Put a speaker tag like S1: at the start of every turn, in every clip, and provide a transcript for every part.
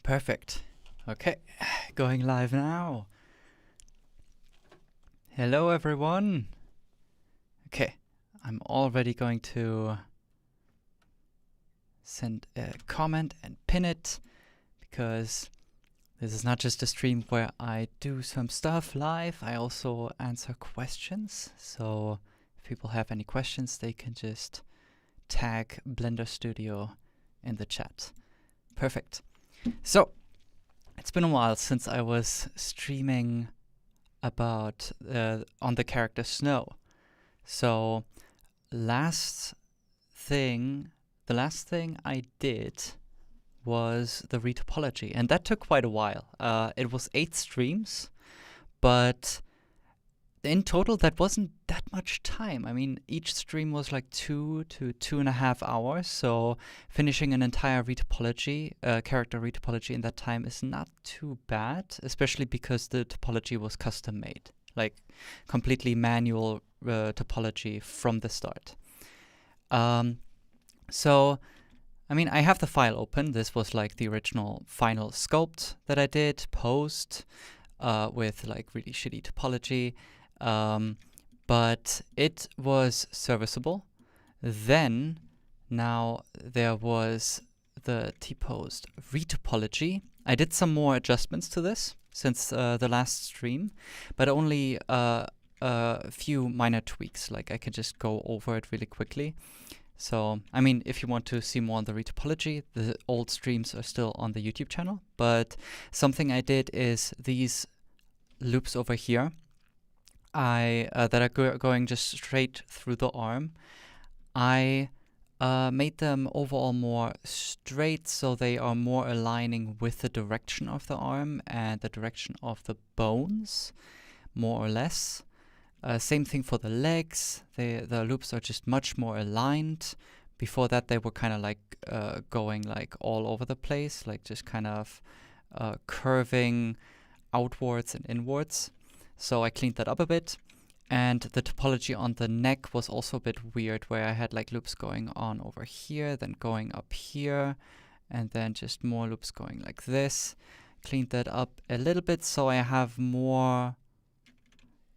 S1: Perfect. Okay, going live now. Hello everyone. Okay, I'm already going to send a comment and pin it, because this is not just a stream where I do some stuff live, I also answer questions. So if people have any questions, they can just tag Blender Studio in the chat. Perfect. So it's been a while since I was streaming about on the character Snow. So the last thing I did was the retopology, and that took quite a while. It was 8 streams, but in total that wasn't that much time. I mean, each stream was like 2 to 2.5 hours, so finishing an entire retopology, character retopology in that time is not too bad, especially because the topology was custom made, like completely manual topology from the start. So I mean, I have the file open. This was like the original final sculpt that I did, post, with like really shitty topology. But it was serviceable. Then, now there was the T-post retopology. I did some more adjustments to this since the last stream, but only a few minor tweaks. Like I could just go over it really quickly. So, I mean, if you want to see more on the retopology, the old streams are still on the YouTube channel. But something I did is these loops over here, that are going just straight through the arm. I made them overall more straight, so they are more aligning with the direction of the arm and the direction of the bones, more or less. Same thing for the legs. The loops are just much more aligned. Before that, they were kind of like going like all over the place, like just kind of curving outwards and inwards. So I cleaned that up a bit. And the topology on the neck was also a bit weird, where I had like loops going on over here, then going up here, and then just more loops going like this. Cleaned that up a little bit, so I have more.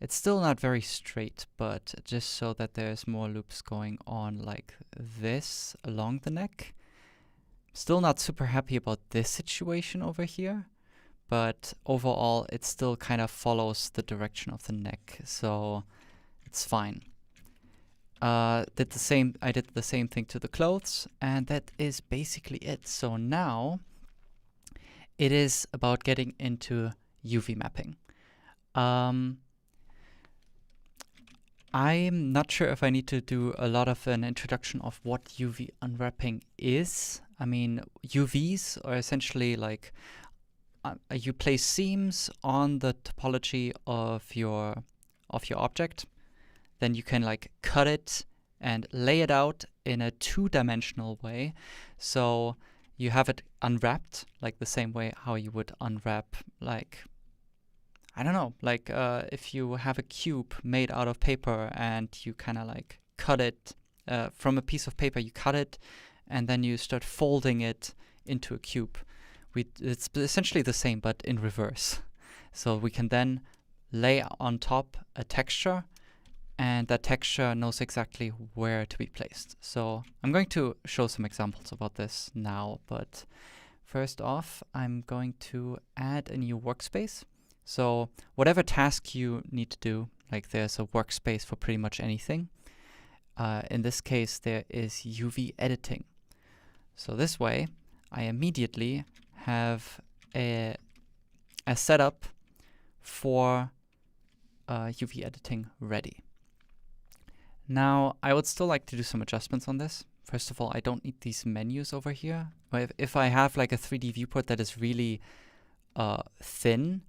S1: It's still not very straight, but just so that there's more loops going on like this along the neck. Still not super happy about this situation over here, but overall it still kind of follows the direction of the neck, so it's fine. I did the same thing to the clothes, and that is basically it. So now it is about getting into UV mapping. I'm not sure if I need to do a lot of an introduction of what UV unwrapping is. I mean, UVs are essentially like you place seams on the topology of your object. Then you can like cut it and lay it out in a 2-dimensional way. So you have it unwrapped, like the same way how you would unwrap, like, I don't know, like if you have a cube made out of paper and you kind of like cut it from a piece of paper, you cut it and then you start folding it into a cube. It's essentially the same, but in reverse. So we can then lay on top a texture, and that texture knows exactly where to be placed. So I'm going to show some examples about this now, but first off, I'm going to add a new workspace. So whatever task you need to do, like there's a workspace for pretty much anything. In this case, there is UV editing. So this way, I immediately have a setup for UV editing ready. Now, I would still like to do some adjustments on this. First of all, I don't need these menus over here. If I have like a 3D viewport that is really thin,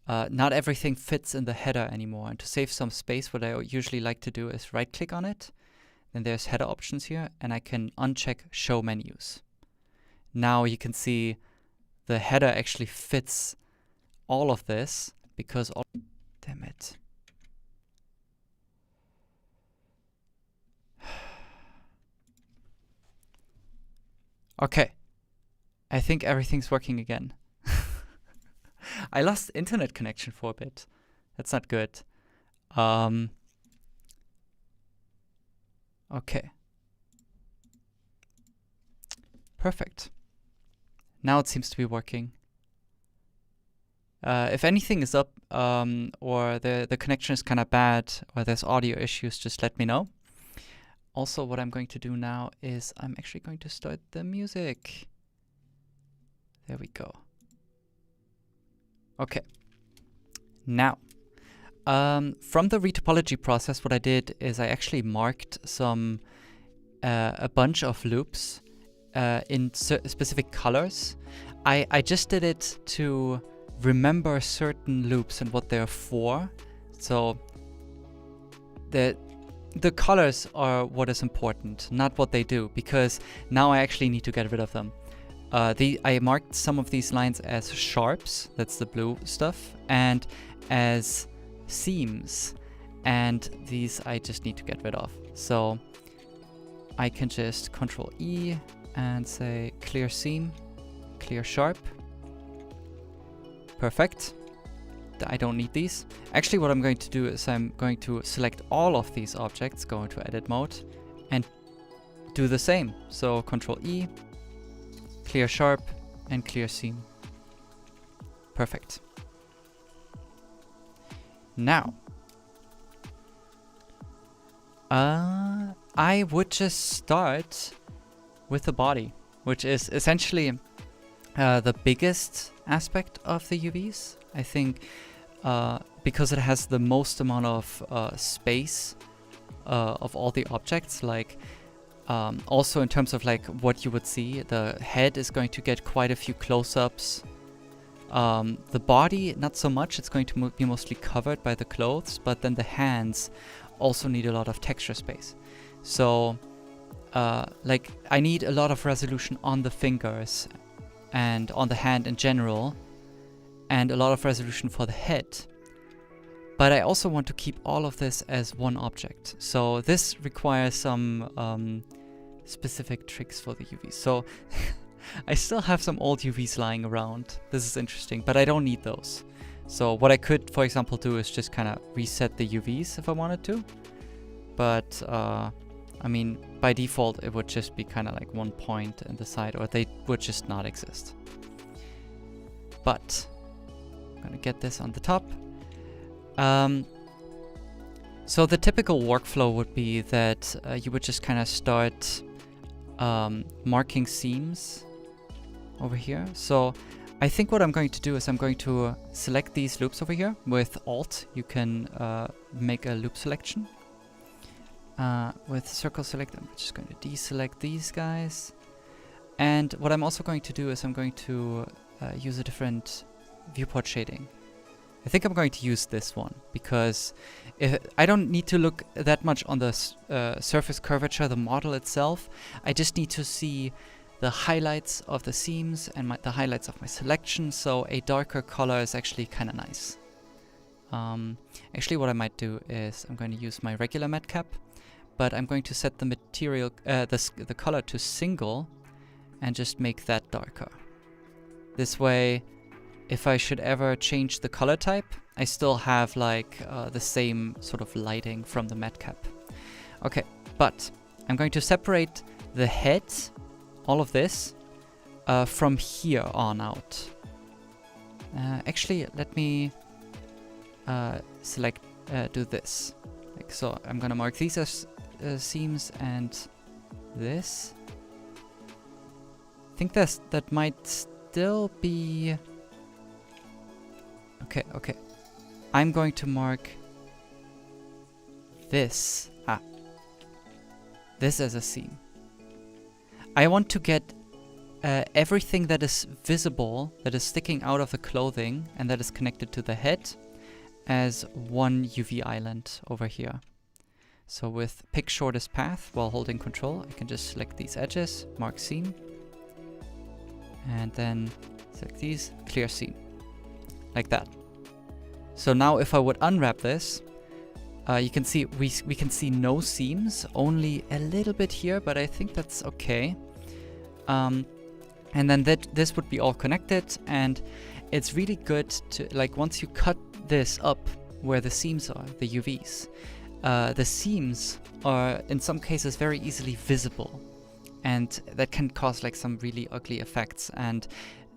S1: not everything fits in the header anymore. And to save some space, what I usually like to do is right-click on it. Then there's header options here, and I can uncheck Show Menus. Now you can see the header actually fits all of this, because damn it. Okay. I think everything's working again. I lost internet connection for a bit. That's not good. Okay. Perfect. Now it seems to be working. If anything is up, or the connection is kind of bad, or there's audio issues, just let me know. Also, what I'm going to do now is I'm actually going to start the music. There we go. Okay. Now, from the retopology process, what I did is I actually marked a bunch of loops in specific colors. I just did it to remember certain loops and what they're for. So the colors are what is important, not what they do, because now I actually need to get rid of them. I marked some of these lines as sharps, that's the blue stuff, and as seams, and these I just need to get rid of. So I can just Control E and say clear seam, clear sharp. Perfect. I don't need these. Actually, what I'm going to do is I'm going to select all of these objects, go into edit mode, and do the same. So Control E, clear sharp, and clear seam. Perfect. Now, I would just start with the body, which is essentially the biggest aspect of the UVs. I think because it has the most amount of space of all the objects, like also in terms of like what you would see, the head is going to get quite a few close-ups. The body, not so much, it's going to be mostly covered by the clothes, but then the hands also need a lot of texture space. So like I need a lot of resolution on the fingers and on the hand in general, and a lot of resolution for the head. But I also want to keep all of this as one object. So this requires some specific tricks for the UVs. So I still have some old UVs lying around. This is interesting, but I don't need those. So what I could, for example, do is just kind of reset the UVs if I wanted to. But I mean, by default, it would just be kind of like one point in the side, or they would just not exist. But I'm gonna get this on the top. So the typical workflow would be that you would just kind of start marking seams over here. So I think what I'm going to do is I'm going to select these loops over here. With Alt, you can make a loop selection. With circle select, I'm just going to deselect these guys. And what I'm also going to do is I'm going to use a different viewport shading. I think I'm going to use this one because I don't need to look that much on the surface curvature, the model itself. I just need to see the highlights of the seams and the highlights of my selection, so a darker color is actually kind of nice. Actually, what I might do is I'm going to use my regular matte cap, but I'm going to set the material, the color to single, and just make that darker. This way, if I should ever change the color type, I still have like the same sort of lighting from the matte cap. Okay, but I'm going to separate the head, all of this, from here on out. Actually, let me do this. Like so, I'm gonna mark these as seams and this. I think that might still be... Okay. I'm going to mark this. This as a seam. I want to get everything that is visible, that is sticking out of the clothing, and that is connected to the head as one UV island over here. So with pick shortest path while holding Control, I can just select these edges, mark seam, and then select these, clear seam, like that. So now if I would unwrap this, you can see we can see no seams, only a little bit here, but I think that's okay. And then this would be all connected, and it's really good to, like, once you cut this up where the seams are, the UVs, the seams are in some cases very easily visible, and that can cause like some really ugly effects. And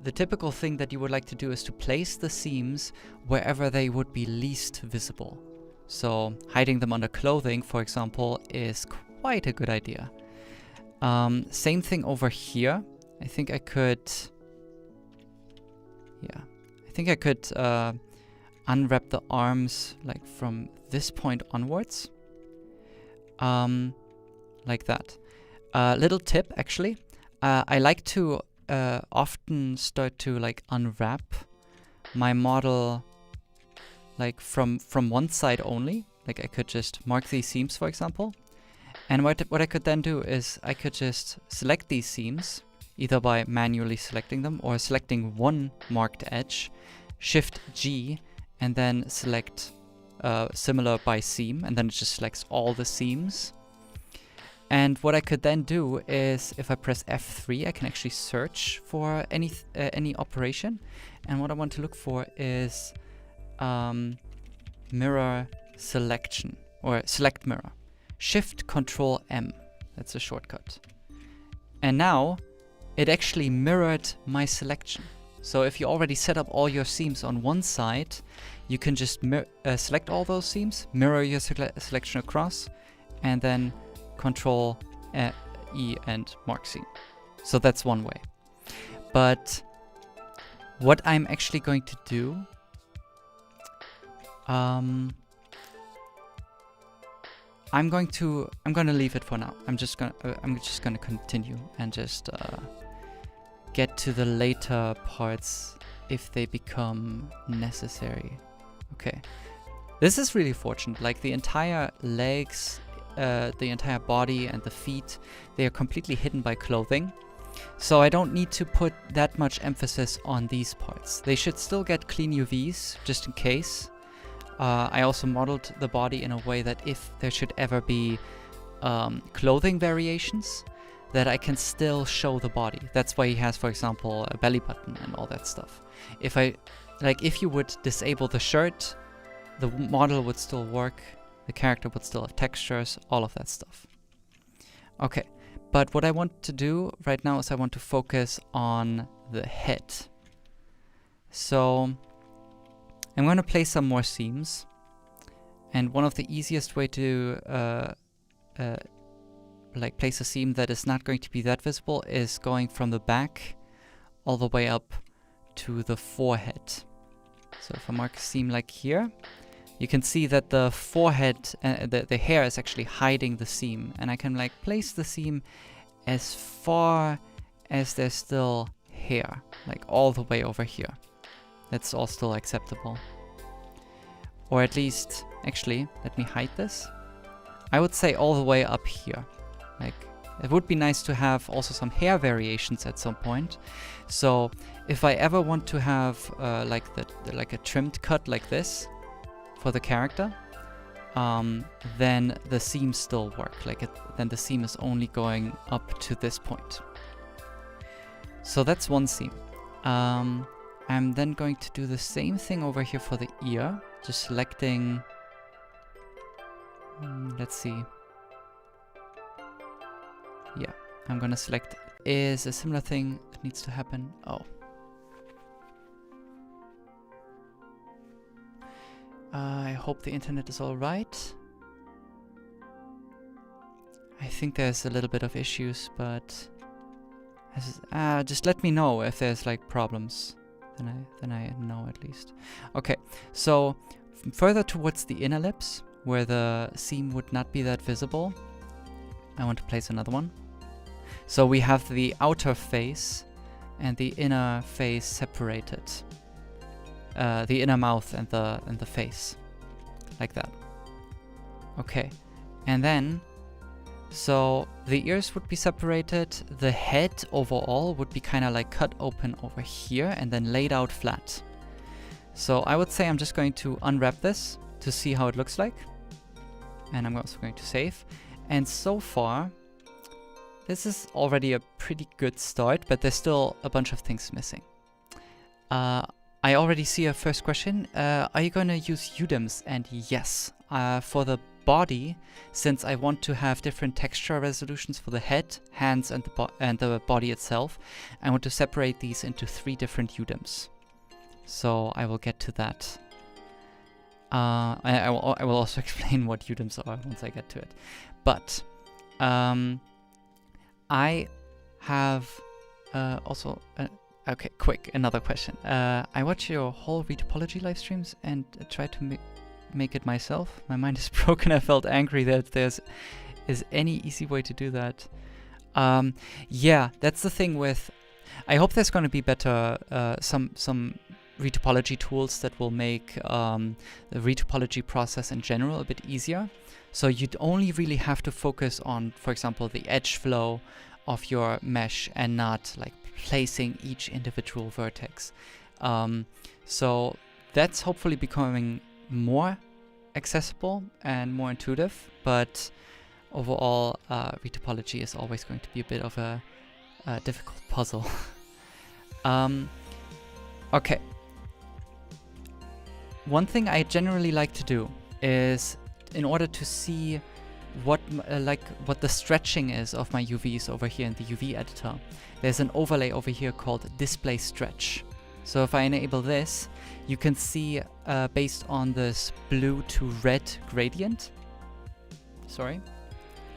S1: the typical thing that you would like to do is to place the seams wherever they would be least visible. So hiding them under clothing, for example, is quite a good idea. Same thing over here. I think I could, unwrap the arms like from this point onwards, like that. Little tip, actually, I like to often start to like unwrap my model like from one side only. Like I could just mark these seams, for example, and what I could then do is I could just select these seams, either by manually selecting them or selecting one marked edge, Shift G, and then select similar by seam, and then it just selects all the seams. And what I could then do is, if I press F3, I can actually search for any operation. And what I want to look for is mirror selection, or select mirror. Shift Control M, that's a shortcut. And now it actually mirrored my selection. So if you already set up all your seams on one side, you can just select all those seams, mirror your selection across, and then Control E and mark seam. So that's one way. But what I'm actually going to do, I'm gonna leave it for now. I'm just gonna continue and just get to the later parts if they become necessary. Okay, this is really fortunate. Like the entire legs, the entire body and the feet, they are completely hidden by clothing. So I don't need to put that much emphasis on these parts. They should still get clean UVs, just in case. I also modeled the body in a way that if there should ever be clothing variations, that I can still show the body. That's why he has, for example, a belly button and all that stuff. If you would disable the shirt, the model would still work, the character would still have textures, all of that stuff. Okay, but what I want to do right now is I want to focus on the head. So I'm going to place some more seams, and one of the easiest way to place a seam that is not going to be that visible is going from the back all the way up to the forehead. So if I mark a seam like here, you can see that the forehead, the hair is actually hiding the seam, and I can like place the seam as far as there's still hair, like all the way over here. That's all still acceptable. Or at least, actually, let me hide this. I would say all the way up here. Like, it would be nice to have also some hair variations at some point. So if I ever want to have like a trimmed cut like this for the character, then the seams still work. Then the seam is only going up to this point. So that's one seam. I'm then going to do the same thing over here for the ear, just selecting, let's see. Yeah, I'm gonna select, is a similar thing that needs to happen. Oh. I hope the internet is all right. I think there's a little bit of issues, but just let me know if there's like problems. Then I know at least. Okay, so further towards the inner lips, where the seam would not be that visible, I want to place another one. So we have the outer face and the inner face separated. The inner mouth and the face, like that. Okay, and then so the ears would be separated. The head overall would be kind of like cut open over here and then laid out flat. So I would say I'm just going to unwrap this to see how it looks like, and I'm also going to save. And so far, this is already a pretty good start, but there's still a bunch of things missing. I already see a first question. Are you going to use UDIMs? And yes, for the body, since I want to have different texture resolutions for the head, hands, and the body itself, I want to separate these into 3 different UDIMs. So I will get to that. I will also explain what UDIMs are once I get to it. But I have also... okay, quick, another question. I watch your whole retopology live streams and try to make it myself. My mind is broken. I felt angry that is any easy way to do that. Yeah, that's the thing with... I hope there's going to be better, some retopology tools that will make the retopology process in general a bit easier. So you'd only really have to focus on, for example, the edge flow of your mesh and not like placing each individual vertex. So that's hopefully becoming more accessible and more intuitive, but overall retopology is always going to be a bit of a difficult puzzle. Okay. One thing I generally like to do is, in order to see what the stretching is of my UVs over here in the UV editor, there's an overlay over here called display stretch. So if I enable this, you can see based on this blue to red gradient,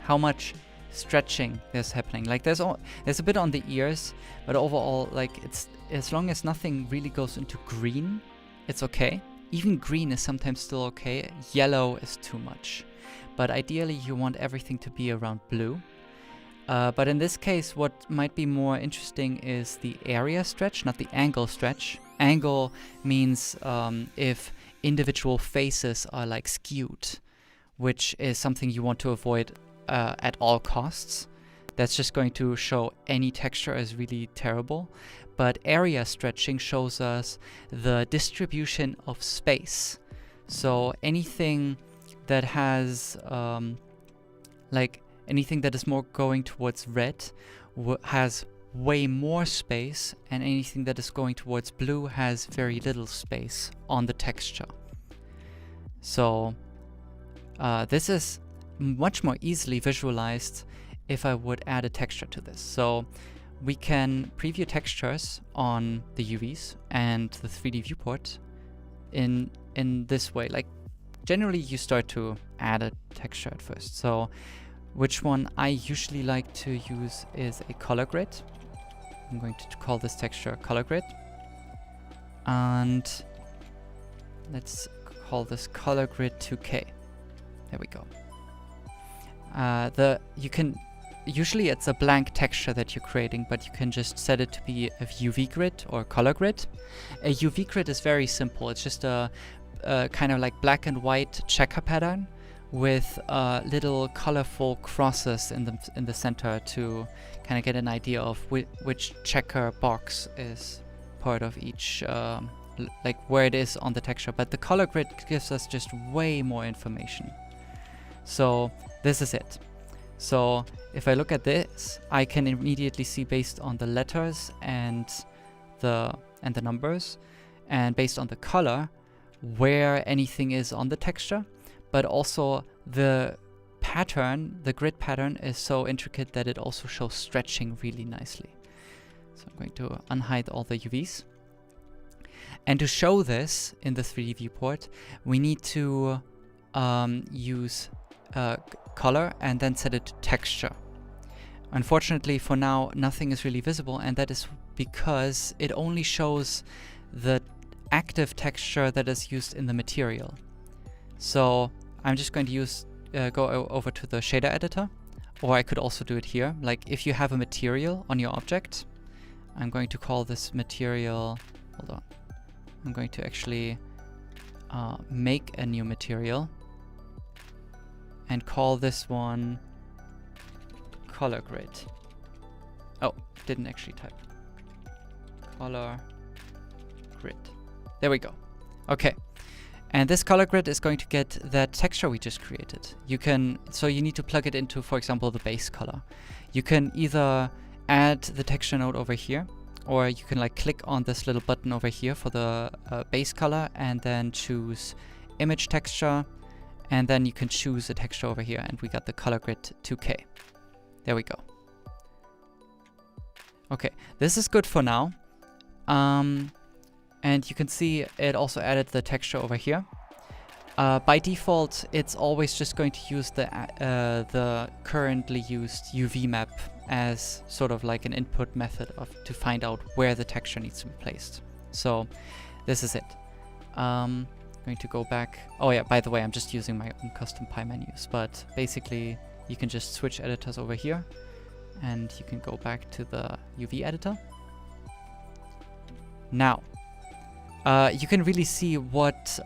S1: how much stretching is happening. Like there's a bit on the ears, but overall, like it's, as long as nothing really goes into green, it's okay. Even green is sometimes still okay. Yellow is too much. But ideally you want everything to be around blue. But in this case, what might be more interesting is the area stretch, not the angle stretch. Angle means if individual faces are like skewed, which is something you want to avoid at all costs. That's just going to show any texture as really terrible. But area stretching shows us the distribution of space. So anything that has, like anything that is more going towards red has way more space, and anything that is going towards blue has very little space on the texture. So this is much more easily visualized if I would add a texture to this. So we can preview textures on the UVs and the 3D viewport in this way. Like generally you start to add a texture at first. So which one I usually like to use is a color grid. I'm going to call this texture color grid. And let's call this color grid 2K. There we go. Usually it's a blank texture that you're creating, but you can just set it to be a UV grid or color grid. A UV grid is very simple. It's just a kind of like black and white checker pattern with little colorful crosses in the center to kind of get an idea of which checker box is part of each, like where it is on the texture. But the color grid gives us just way more information. So this is it. So if I look at this, I can immediately see based on the letters and the numbers, and based on the color, where anything is on the texture. But also the pattern, the grid pattern, is so intricate that it also shows stretching really nicely. So I'm going to unhide all the UVs. And to show this in the 3D viewport, we need to use color and then set it to texture. Unfortunately for now, nothing is really visible, and that is because it only shows the active texture that is used in the material. So I'm just going to use go over to the shader editor, or I could also do it here. Like if you have a material on your object, I'm going to call this material, hold on, I'm going to actually make a new material and call this one color grid. Oh, didn't actually type. Color grid. There we go. Okay. And this color grid is going to get that texture we just created. So you need to plug it into, for example, the base color. You can either add the texture node over here, or you can like click on this little button over here for the base color and then choose image texture, and then you can choose a texture over here, and we got the color grid 2K. There we go. Okay, this is good for now. And you can see it also added the texture over here. By default, it's always just going to use the currently used UV map as sort of like an input method to find out where the texture needs to be placed. So this is it. Going to go back. Oh yeah, by the way, I'm just using my own custom pie menus, but basically you can just switch editors over here, and you can go back to the UV editor. Now, you can really see what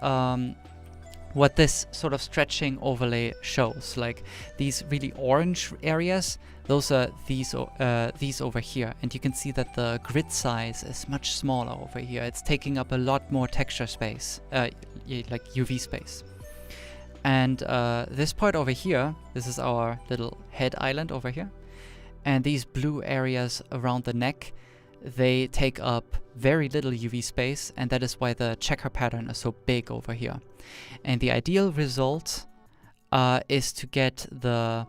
S1: this sort of stretching overlay shows. Like these really orange areas, those are these over here, and you can see that the grid size is much smaller over here. It's taking up a lot more texture space, like UV space. And this part over here, this is our little head island over here, and these blue areas around the neck, they take up very little UV space, and that is why the checker pattern is so big over here. And the ideal result is to get the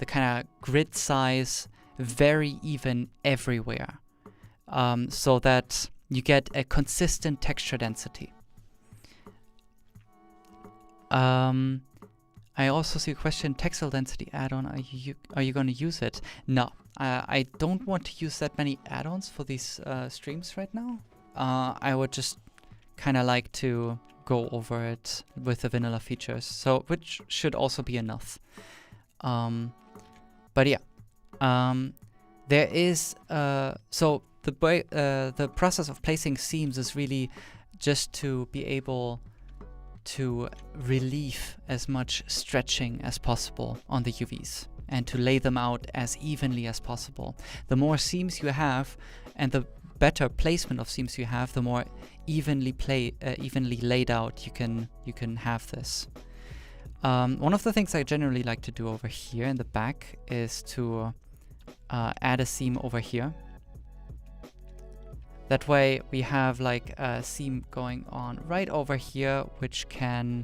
S1: kind of grid size very even everywhere, so that you get a consistent texture density. I also see a question, textile density add-on, are you going to use it? No, I don't want to use that many add-ons for these streams right now. I would just kind of like to go over it with the vanilla features, so which should also be enough. But yeah, there is so the process of placing seams is really just to be able to relieve as much stretching as possible on the UVs and to lay them out as evenly as possible. The more seams you have and the better placement of seams you have, the more evenly laid out you can have this. One of the things I generally like to do over here in the back is to add a seam over here. That way we have like a seam going on right over here, which can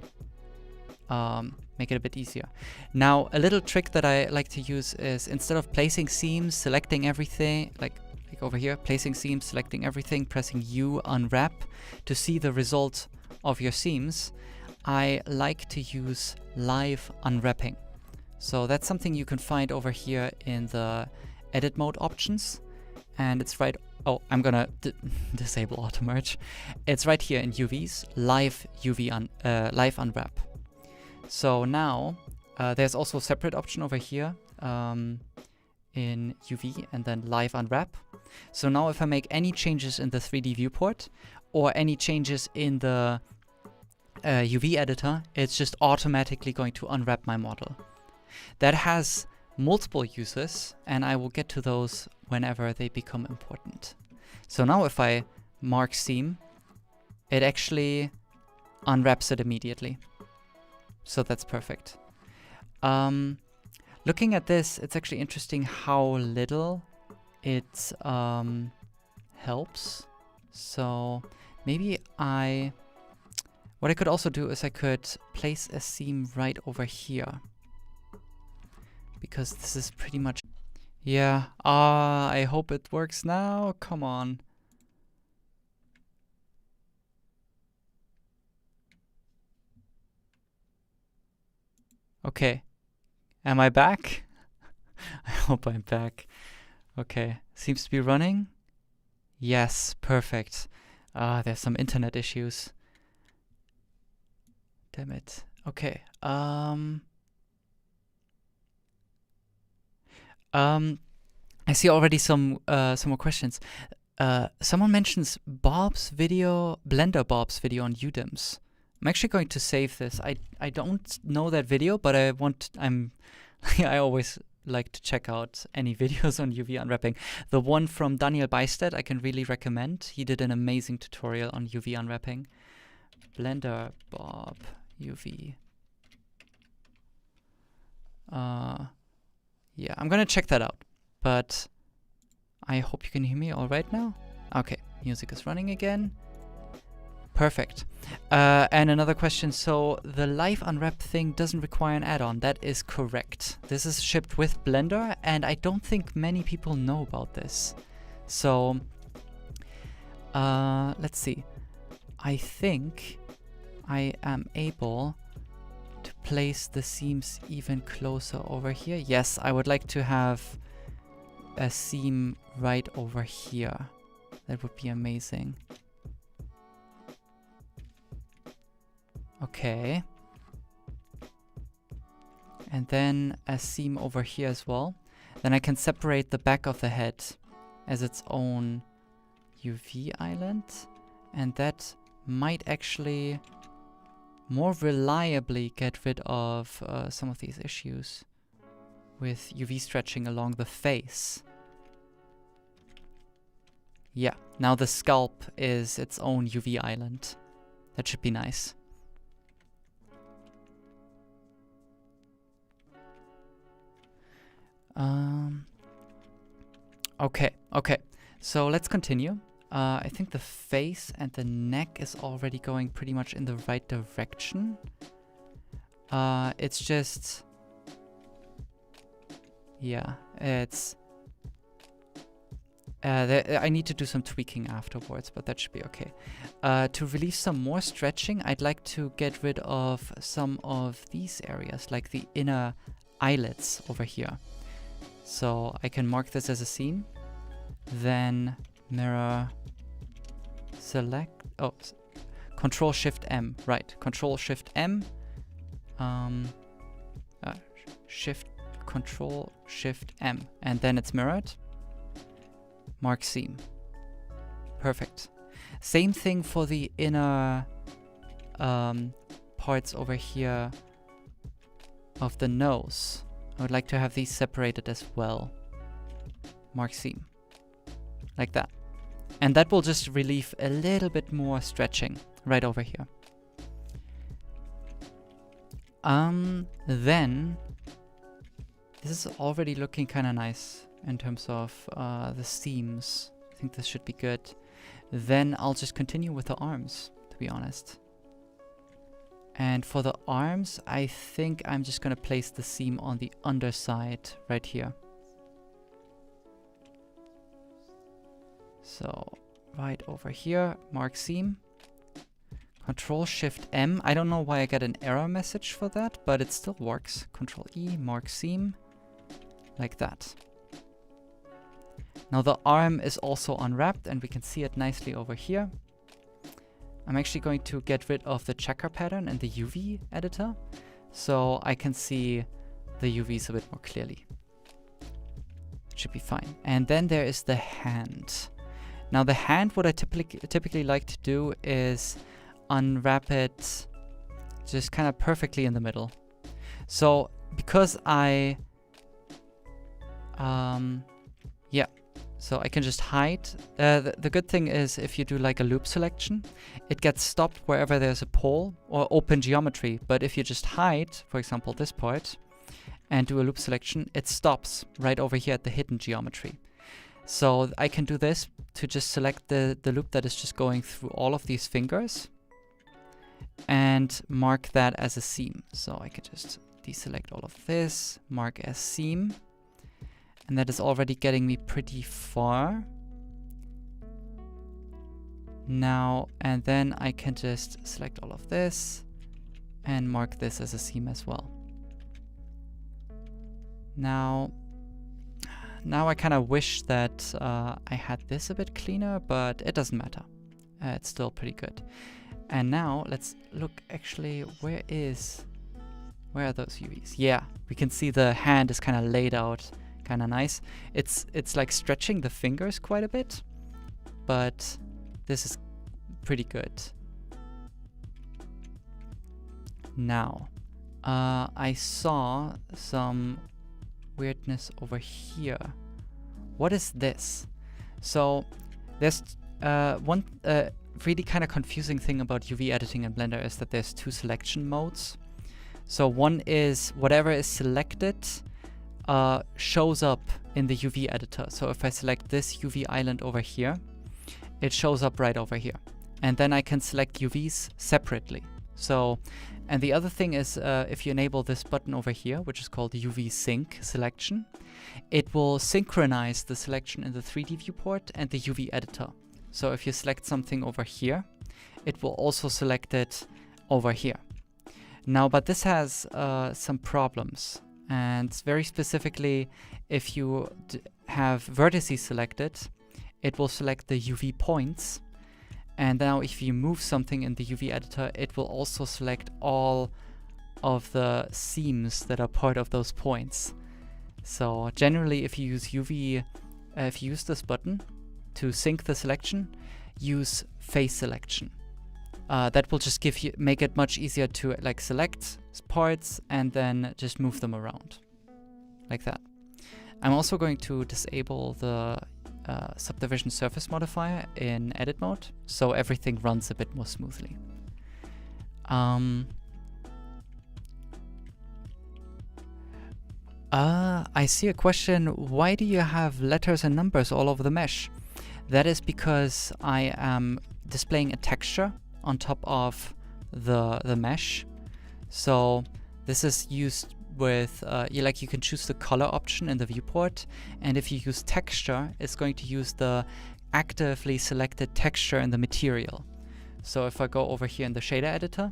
S1: make it a bit easier. Now, a little trick that I like to use is, instead of placing seams, selecting everything, like over here, placing seams, selecting everything, pressing U, unwrap to see the result of your seams, I like to use live unwrapping. So that's something you can find over here in the edit mode options, and it's right. Oh, I'm gonna disable auto merge. It's right here in UVs, live live unwrap. So now there's also a separate option over here in UV and then live unwrap. So now if I make any changes in the 3D viewport or any changes in the UV editor, it's just automatically going to unwrap my model. That has multiple uses, and I will get to those whenever they become important. So now if I mark seam, it actually unwraps it immediately. So that's perfect. Looking at this, it's actually interesting how little it helps. So maybe what I could also do is I could place a seam right over here, because this is pretty much, yeah, I hope it works now, come on. Okay, am I back? I hope I'm back. Okay, seems to be running. Yes, perfect. There's some internet issues. Damn it. Okay, I see already some more questions. Someone mentions Blender Bob's video on UDIMs. I'm actually going to save this. I don't know that video, but I always like to check out any videos on UV unwrapping. The one from Daniel Beistedt I can really recommend. He did an amazing tutorial on UV unwrapping. Blender Bob UV. Yeah, I'm gonna check that out, but I hope you can hear me all right now. Okay, music is running again. Perfect. And another question, so the live unwrap thing doesn't require an add-on. That is correct. This is shipped with Blender, and I don't think many people know about this. So, let's see. I think I am able to place the seams even closer over here. Yes, I would like to have a seam right over here. That would be amazing. Okay. And then a seam over here as well. Then I can separate the back of the head as its own UV island. And that might actually more reliably get rid of some of these issues with UV stretching along the face. Yeah, now the scalp is its own UV island. That should be nice. Okay, so let's continue. I think the face and the neck is already going pretty much in the right direction. It's just... yeah, it's... I need to do some tweaking afterwards, but that should be okay. To relieve some more stretching, I'd like to get rid of some of these areas, like the inner eyelids over here. So I can mark this as a seam, then mirror, select, oh, Control Shift M, right, Control Shift M, Control Shift M, and then it's mirrored, mark seam, perfect. Same thing for the inner parts over here of the nose. I would like to have these separated as well. Mark seam. Like that. And that will just relieve a little bit more stretching right over here. Then this is already looking kind of nice in terms of the seams. I think this should be good. Then I'll just continue with the arms, to be honest. And for the arms, I think I'm just going to place the seam on the underside right here. So right over here, mark seam. Control Shift M. I don't know why I get an error message for that, but it still works. Control E, mark seam. Like that. Now the arm is also unwrapped and we can see it nicely over here. I'm actually going to get rid of the checker pattern and the UV editor, so I can see the UVs a bit more clearly. It should be fine. And then there is the hand. Now the hand, what I typically like to do is unwrap it just kind of perfectly in the middle. So because I, yeah. So I can just hide. The good thing is if you do like a loop selection, it gets stopped wherever there's a pole or open geometry. But if you just hide, for example, this part, and do a loop selection, it stops right over here at the hidden geometry. So I can do this to just select the loop that is just going through all of these fingers and mark that as a seam. So I can just deselect all of this, mark as seam. And that is already getting me pretty far. Now, and then I can just select all of this and mark this as a seam as well. Now I kind of wish that I had this a bit cleaner, but it doesn't matter. It's still pretty good. And now let's look actually, where are those UVs? Yeah, we can see the hand is kind of laid out. Kind of nice. It's like stretching the fingers quite a bit, but this is pretty good. Now, I saw some weirdness over here. What is this? So there's really kind of confusing thing about UV editing in Blender is that there's two selection modes. So one is whatever is selected shows up in the UV editor. So if I select this UV island over here, it shows up right over here. And then I can select UVs separately. So, and the other thing is if you enable this button over here, which is called UV Sync Selection, it will synchronize the selection in the 3D viewport and the UV editor. So if you select something over here, it will also select it over here. Now, but this has some problems. And very specifically, if you have vertices selected, it will select the UV points. And now if you move something in the UV editor, it will also select all of the seams that are part of those points. So generally, if you use if you use this button to sync the selection, use face selection. That will just make it much easier to like select parts and then just move them around like that. I'm also going to disable the subdivision surface modifier in edit mode, so everything runs a bit more smoothly. I see a question, why do you have letters and numbers all over the mesh? That is because I am displaying a texture on top of the mesh. So this is used with, you can choose the color option in the viewport, and if you use texture, it's going to use the actively selected texture in the material. So if I go over here in the shader editor,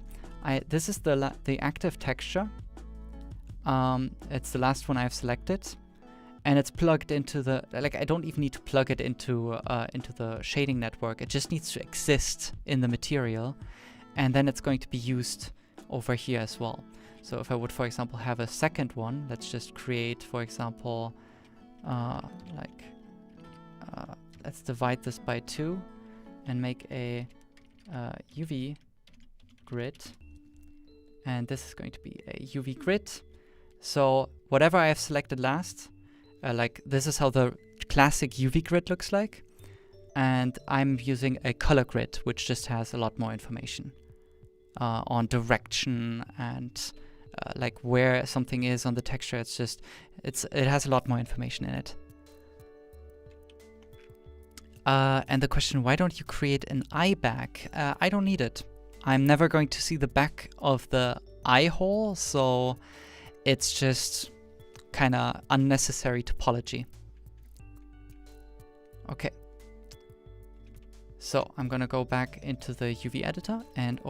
S1: this is the active texture. It's the last one I've selected, and it's plugged into the, I don't even need to plug it into the shading network. It just needs to exist in the material, and then it's going to be used over here as well. So if I would, for example, have a second one, let's just create, for example, let's divide this by 2 and make a UV grid, and this is going to be a UV grid. So whatever I have selected last, this is how the classic UV grid looks like, and I'm using a color grid, which just has a lot more information on direction and where something is on the texture. It has a lot more information in it. And the question, why don't you create an eye back? I don't need it. I'm never going to see the back of the eye hole, so it's just kind of unnecessary topology. Okay. So I'm gonna go back into the UV editor and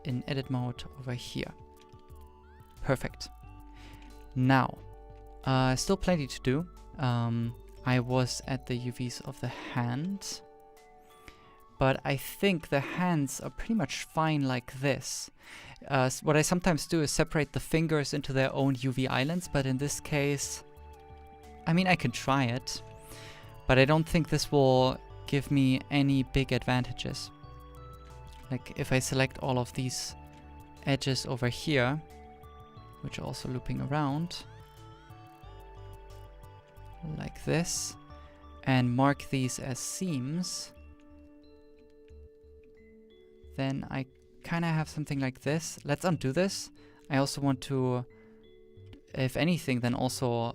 S1: in edit mode over here. Perfect. Now, still plenty to do. I was at the UVs of the hand, but I think the hands are pretty much fine like this. What I sometimes do is separate the fingers into their own UV islands, but in this case, I mean, I can try it, but I don't think this will give me any big advantages. Like if I select all of these edges over here, which are also looping around, like this, and mark these as seams, then I kind of have something like this. Let's undo this. I also want to, if anything, then also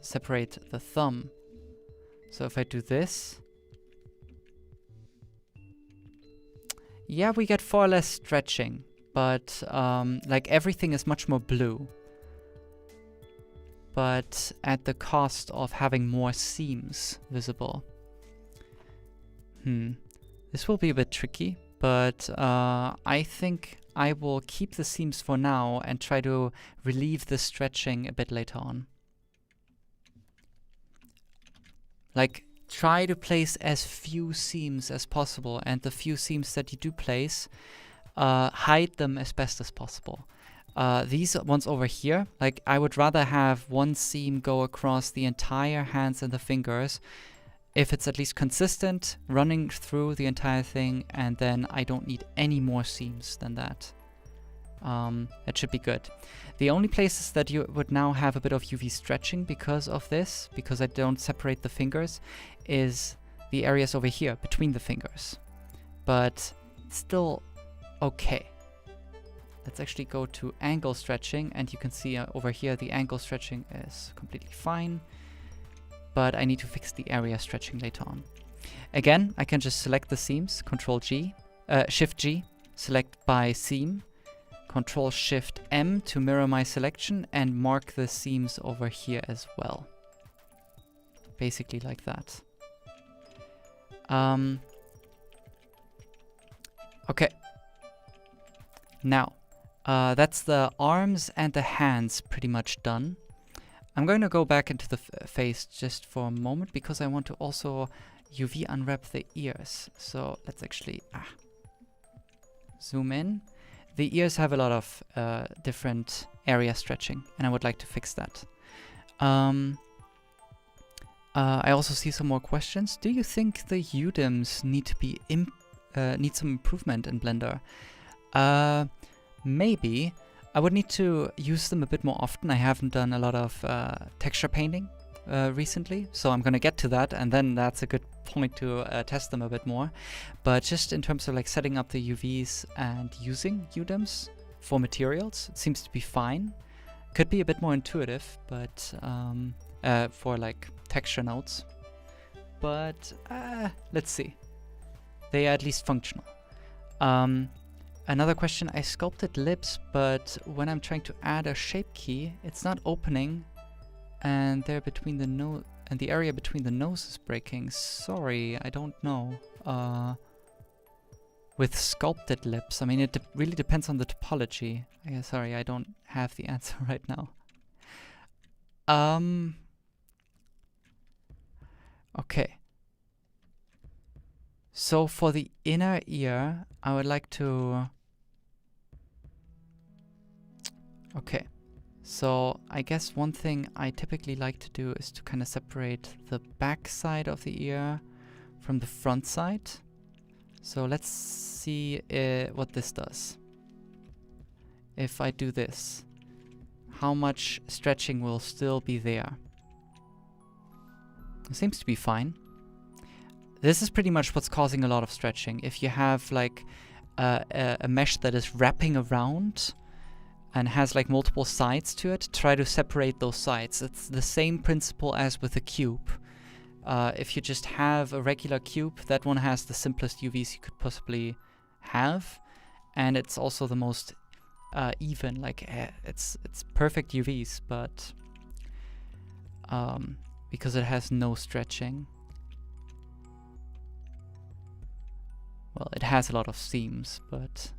S1: separate the thumb. So if I do this, yeah, we get far less stretching, but everything is much more blue, but at the cost of having more seams visible. This will be a bit tricky, but I think I will keep the seams for now and try to relieve the stretching a bit later on. Try to place as few seams as possible, and the few seams that you do place, hide them as best as possible. These ones over here, I would rather have one seam go across the entire hands and the fingers, if it's at least consistent, running through the entire thing, and then I don't need any more seams than that. It should be good. The only places that you would now have a bit of UV stretching because of this, because I don't separate the fingers, is the areas over here between the fingers. but still okay. Let's actually go to angle stretching, and you can see over here the angle stretching is completely fine, but I need to fix the area stretching later on. Again, I can just select the seams, Control G, Shift G, select by seam, Control Shift M to mirror my selection, and mark the seams over here as well. Basically like that. Okay. Now, that's the arms and the hands pretty much done. I'm going to go back into the face just for a moment because I want to also UV unwrap the ears. So let's actually zoom in. The ears have a lot of different area stretching, and I would like to fix that. I also see some more questions. Do you think the UDIMs need to be need some improvement in Blender? Maybe. I would need to use them a bit more often. I haven't done a lot of texture painting recently, so I'm gonna get to that, and then that's a good point to test them a bit more. But just in terms of like setting up the UVs and using UDIMs for materials, it seems to be fine. Could be a bit more intuitive, but for like texture nodes. But let's see. They are at least functional. Another question, I sculpted lips, but when I'm trying to add a shape key, it's not opening, and they're between the nose, and the area between the nose is breaking. Sorry, I don't know. With sculpted lips, I mean, it really depends on the topology. Sorry, I don't have the answer right now. Okay. So for the inner ear, I would like to... Okay. So I guess one thing I typically like to do is to kind of separate the back side of the ear from the front side. So let's see what this does. If I do this, how much stretching will still be there? It seems to be fine. This is pretty much what's causing a lot of stretching. If you have like a mesh that is wrapping around and has like multiple sides to it, try to separate those sides. It's the same principle as with a cube. If you just have a regular cube, that one has the simplest UVs you could possibly have, and it's also the most even. Like it's perfect UVs, but because it has no stretching. Well, it has a lot of seams, but...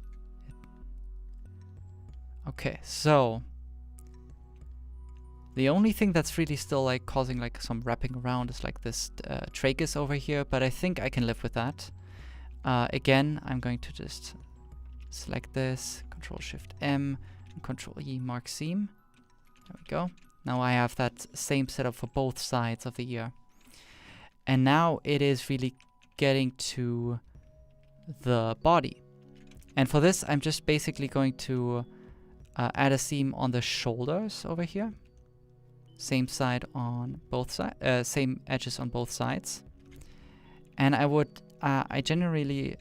S1: Okay, so... The only thing that's really still like causing like some wrapping around is like this tragus over here, but I think I can live with that. Again, I'm going to just select this, Control-Shift-M, and Control-E, mark seam. There we go. Now I have that same setup for both sides of the ear. And now it is really getting to the body. And for this, I'm just basically going to add a seam on the shoulders over here. Same side on both sides, same edges on both sides. And I would, I generally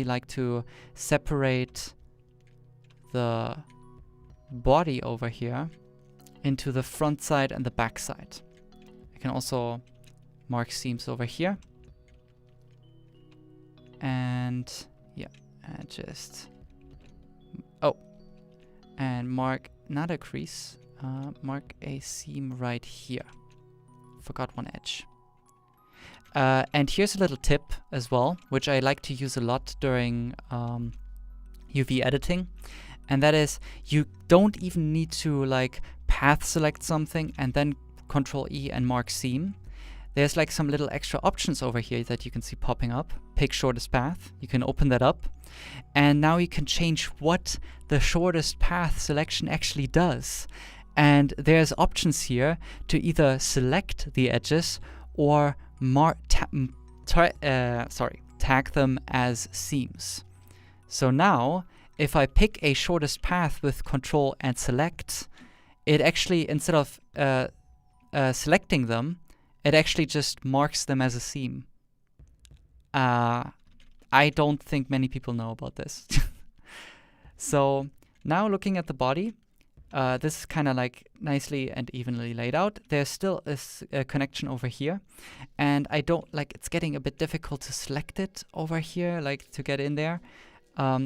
S1: like to separate the body over here into the front side and the back side. I can also mark seams over here. And yeah, and just, oh, and mark, not a crease, mark a seam right here. Forgot one edge. And here's a little tip as well, which I like to use a lot during UV editing. And that is, you don't even need to like path select something and then Control E and mark seam. There's like some little extra options over here that you can see popping up. Pick shortest path. You can open that up. And now you can change what the shortest path selection actually does. And there's options here to either select the edges or tag them as seams. So now, if I pick a shortest path with Control and select, it actually, instead of selecting them, it actually just marks them as a seam. I I don't think many people know about this. So now looking at the body, this is kind of like nicely and evenly laid out. There's still a connection over here, and I don't like, it's getting a bit difficult to select it over here, like to get in there.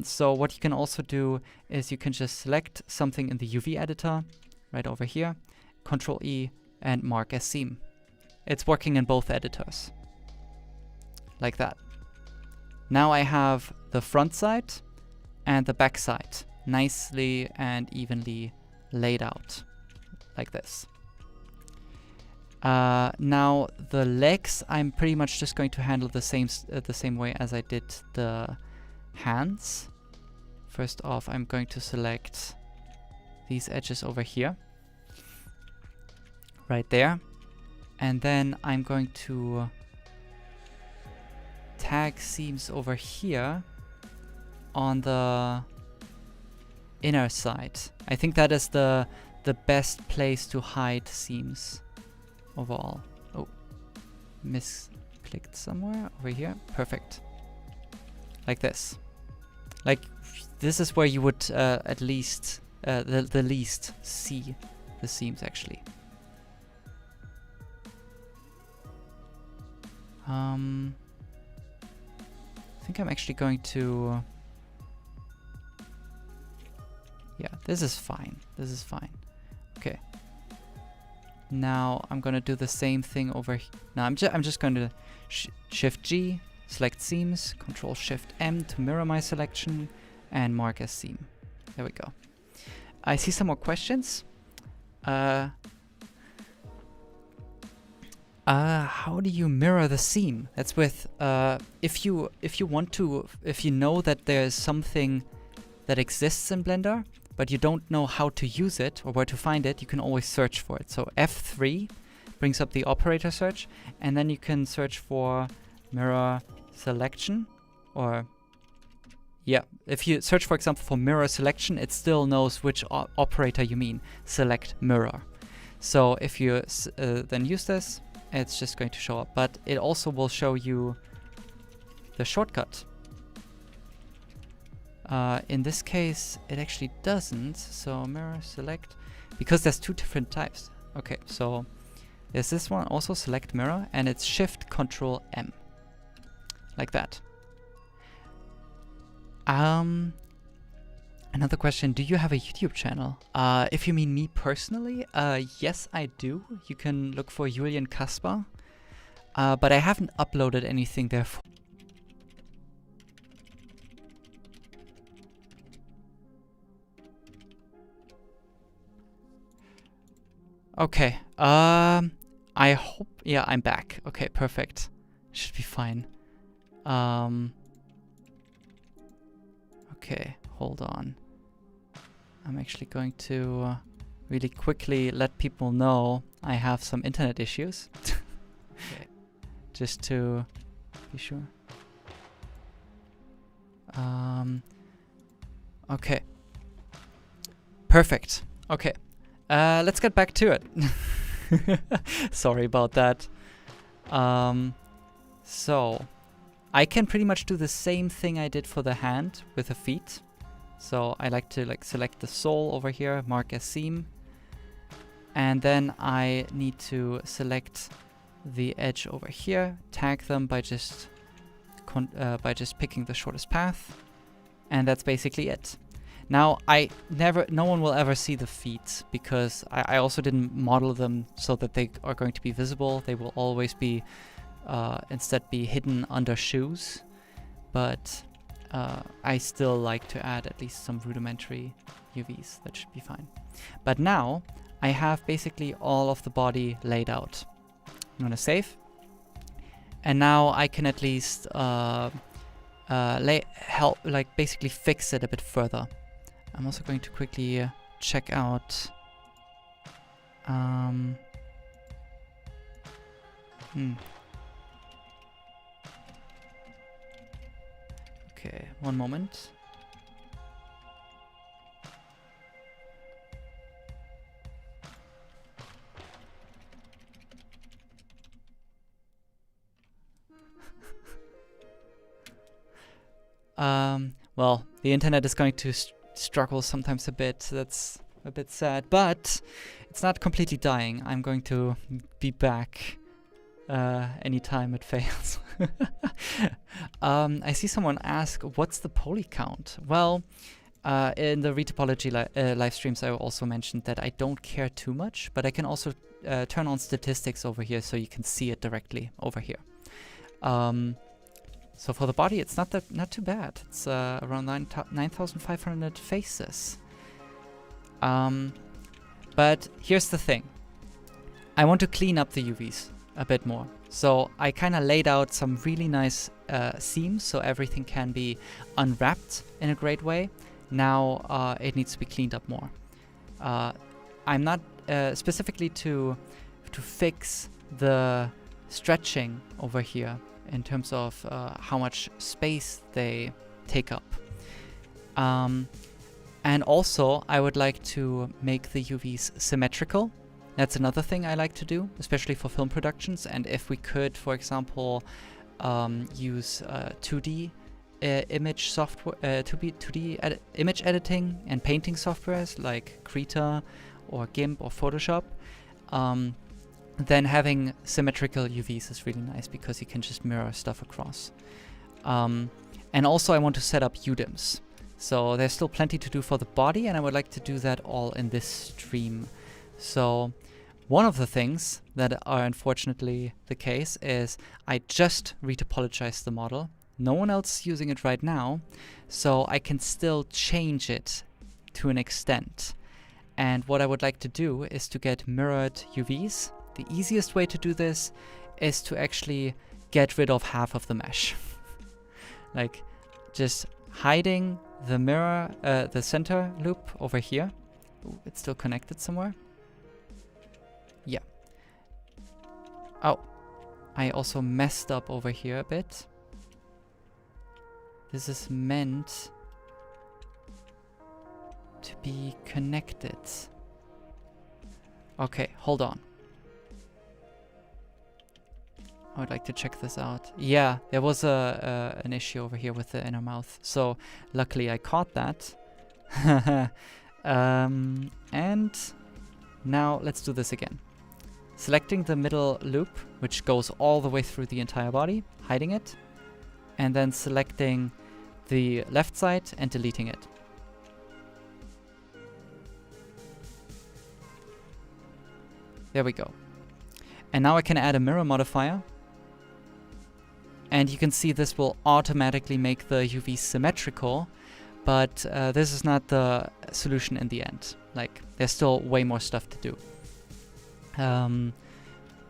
S1: So what you can also do is you can just select something in the UV editor right over here, Control E, and mark as seam. It's working in both editors, like that. Now I have the front side and the back side nicely and evenly laid out, like this. Now the legs, I'm pretty much just going to handle the same way as I did the hands. First off, I'm going to select these edges over here, right there, and then I'm going to tag seams over here on the inner side. I think that is the best place to hide seams overall. Oh, misclicked somewhere over here. Perfect. Like this. Like, this is where you would at least, the least see the seams actually. I think I'm actually going to... Yeah, this is fine. This is fine. Okay. Now I'm gonna do the same thing over here. Now I'm just going to Shift G, select seams, Control Shift M to mirror my selection, and mark as seam. There we go. I see some more questions. How do you mirror the seam? That's with if you know that there's something that exists in Blender, but you don't know how to use it or where to find it, you can always search for it. So F3 brings up the operator search, and then you can search for mirror selection, or yeah, if you search, for example, for mirror selection, it still knows which operator you mean, select mirror. So if you then use this, it's just going to show up, but it also will show you the shortcut. In this case, it actually doesn't, so mirror select, because there's two different types. Okay, so there's this one, also select mirror, and it's Shift Control M, like that. Another question, do you have a YouTube channel? If you mean me personally, yes, I do. You can look for Julien Kaspar, but I haven't uploaded anything there for. Okay, I hope, yeah, I'm back. Okay, perfect. Should be fine. Okay, hold on. I'm actually going to really quickly let people know I have some internet issues. Okay, just to be sure. Okay. Perfect. Okay. Let's get back to it. Sorry about that. So I can pretty much do the same thing I did for the hand with the feet. So I like to select the sole over here, mark as seam, and then I need to select the edge over here, tag them by just picking the shortest path, and that's basically it. Now no one will ever see the feet, because I also didn't model them so that they are going to be visible. They will always be instead be hidden under shoes, but I still like to add at least some rudimentary UVs. That should be fine. But now I have basically all of the body laid out. I'm gonna save, and now I can at least basically fix it a bit further. I'm also going to quickly check out. Okay, one moment. Well, the internet is going to struggle sometimes a bit. That's a bit sad, but it's not completely dying. I'm going to be back anytime it fails. I see someone ask, what's the poly count? Well, in the retopology live streams, I also mentioned that I don't care too much, but I can also turn on statistics over here so you can see it directly over here. So for the body, it's not too bad. It's around 9,500 faces. But here's the thing. I want to clean up the UVs a bit more. So I kind of laid out some really nice seams so everything can be unwrapped in a great way. Now it needs to be cleaned up more. I'm not specifically to fix the stretching over here in terms of how much space they take up. And also I would like to make the UVs symmetrical. That's another thing I like to do, especially for film productions. And if we could, for example, use 2D image software, 2D image editing and painting softwares like Krita or GIMP or Photoshop, then having symmetrical UVs is really nice because you can just mirror stuff across. And also I want to set up UDIMs. So there's still plenty to do for the body, and I would like to do that all in this stream. So one of the things that are unfortunately the case is I just retopologized the model. No one else is using it right now, so I can still change it to an extent. And what I would like to do is to get mirrored UVs. The easiest way to do this is to actually get rid of half of the mesh. Like just hiding the mirror, the center loop over here. Ooh, it's still connected somewhere. Yeah. Oh, I also messed up over here a bit. This is meant to be connected. Okay, hold on. I would like to check this out. Yeah, there was an issue over here with the inner mouth. So luckily I caught that. And now let's do this again. Selecting the middle loop, which goes all the way through the entire body, hiding it, and then selecting the left side and deleting it. There we go. And now I can add a mirror modifier. And you can see this will automatically make the UV symmetrical, but this is not the solution in the end. Like, there's still way more stuff to do.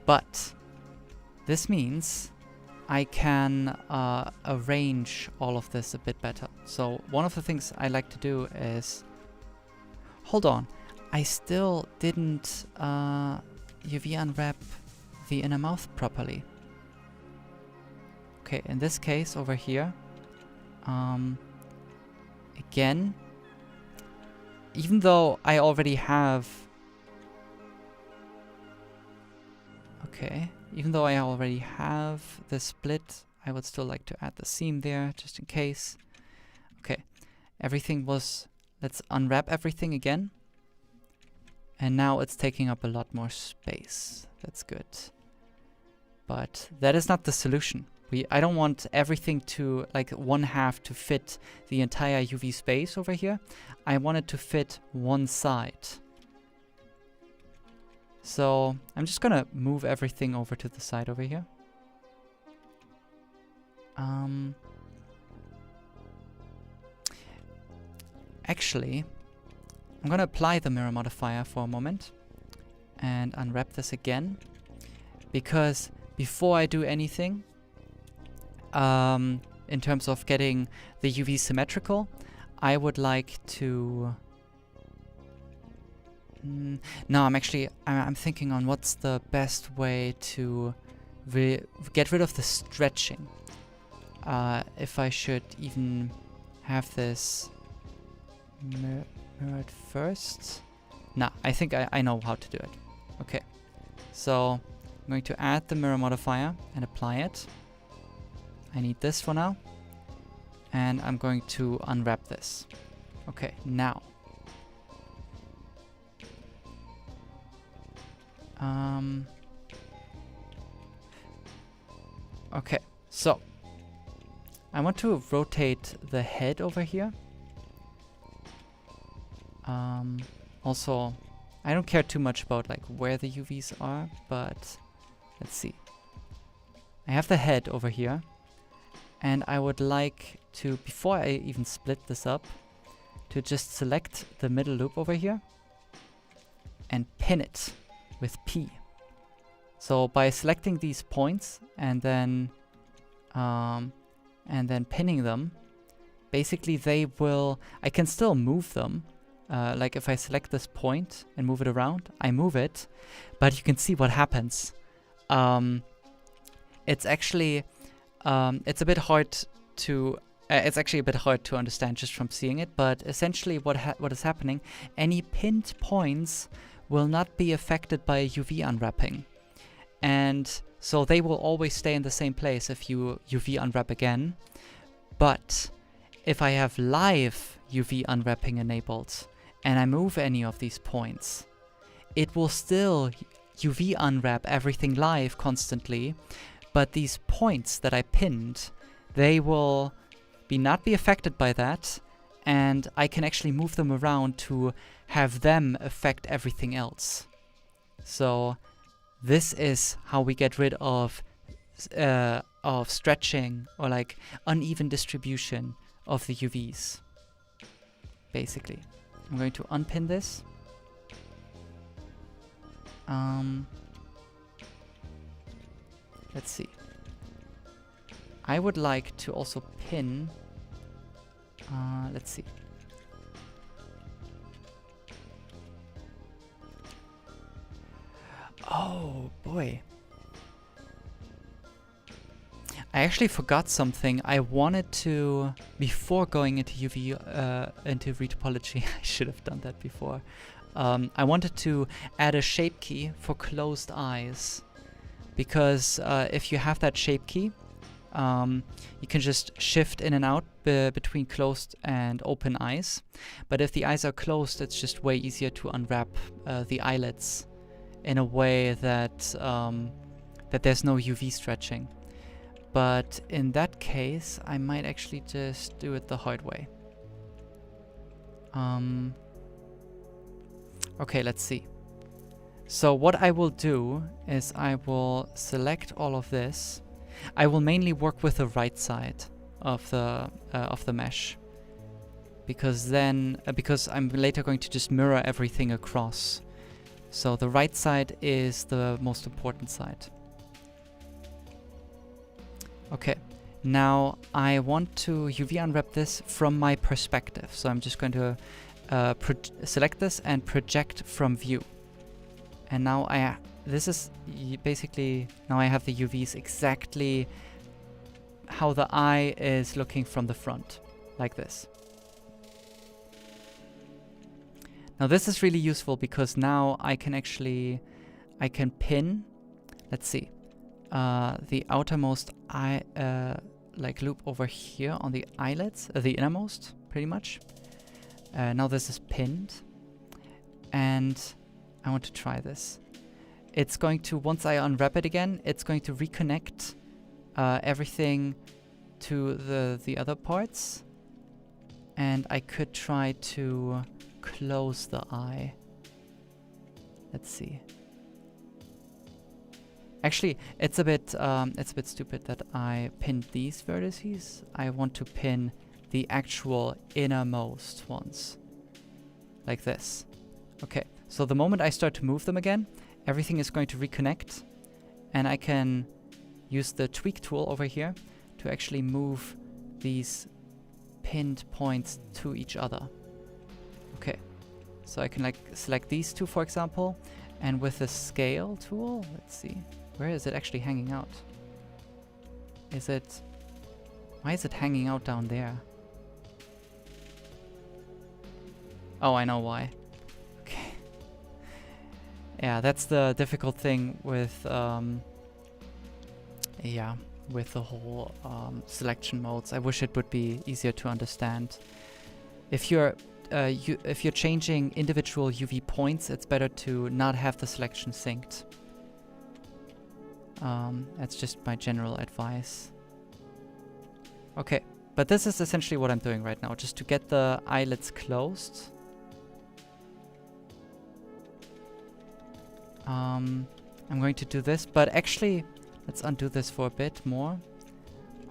S1: But this means I can arrange all of this a bit better. So one of the things I like to do is... Hold on, I still didn't UV unwrap the inner mouth properly. Okay, in this case over here, again, even though I already have... Okay, even though I already have the split, I would still like to add the seam there, just in case. Okay, everything was... Let's unwrap everything again. And now it's taking up a lot more space. That's good. But that is not the solution. I don't want everything to, like, one half to fit the entire UV space over here. I want it to fit one side. So I'm just gonna move everything over to the side over here. Actually, I'm gonna apply the mirror modifier for a moment and unwrap this again, because before I do anything, in terms of getting the UV symmetrical, I would like to... No, I'm thinking on what's the best way to get rid of the stretching. If I should even have this mirrored first. Nah, I think I know how to do it. Okay, so I'm going to add the mirror modifier and apply it. I need this for now. and I'm going to unwrap this. Okay, now. Okay, so I want to rotate the head over here. Also, I don't care too much about like where the UVs are, but let's see. I have the head over here, and I would like to, before I even split this up, to just select the middle loop over here and pin it with P. So by selecting these points and then pinning them, basically they will, I can still move them. Like if I select this point and move it around, I move it, but you can see what happens. It's actually, it's a bit hard to, it's actually a bit hard to understand just from seeing it, but essentially what is happening, any pinned points will not be affected by UV unwrapping. And so they will always stay in the same place if you UV unwrap again. But if I have live UV unwrapping enabled and I move any of these points, it will still UV unwrap everything live constantly. But these points that I pinned, they will not be affected by that. And I can actually move them around to have them affect everything else. So this is how we get rid of stretching or like uneven distribution of the UVs. Basically, I'm going to unpin this. Let's see. I would like to also pin. Let's see. Oh boy. I actually forgot something. I wanted to, before going into into retopology, I should have done that before. I wanted to add a shape key for closed eyes, because if you have that shape key, you can just shift in and out between closed and open eyes. But if the eyes are closed, it's just way easier to unwrap the eyelids in a way that that there's no UV stretching. But in that case, I might actually just do it the hard way. Okay, let's see. So what I will do is I will select all of this. I will mainly work with the right side of the mesh, because then because I'm later going to just mirror everything across. So the right side is the most important side. Okay, now I want to UV unwrap this from my perspective. So I'm just going to select this and project from view. And now this is basically, now I have the UVs exactly how the eye is looking from the front, like this. Now this is really useful because now I can actually, I can pin, let's see, the outermost eye, like loop over here on the eyelids, the innermost, pretty much. Now this is pinned, and I want to try this. It's going to, once I unwrap it again, it's going to reconnect everything to the other parts, and I could try to close the eye. Let's see. Actually, it's a bit stupid that I pinned these vertices. I want to pin the actual innermost ones, like this. Okay, so the moment I start to move them again, everything is going to reconnect, and I can use the tweak tool over here to actually move these pinned points to each other. Okay, so I can like select these two, for example, and with the scale tool, let's see, where is it actually hanging out? Is it, why is it hanging out down there? Oh, I know why. Okay. Yeah, that's the difficult thing with, yeah, with the whole selection modes. I wish it would be easier to understand. If you're changing individual UV points, it's better to not have the selection synced. That's just my general advice. Okay, but this is essentially what I'm doing right now, just to get the eyelids closed. I'm going to do this, but actually, let's undo this for a bit more.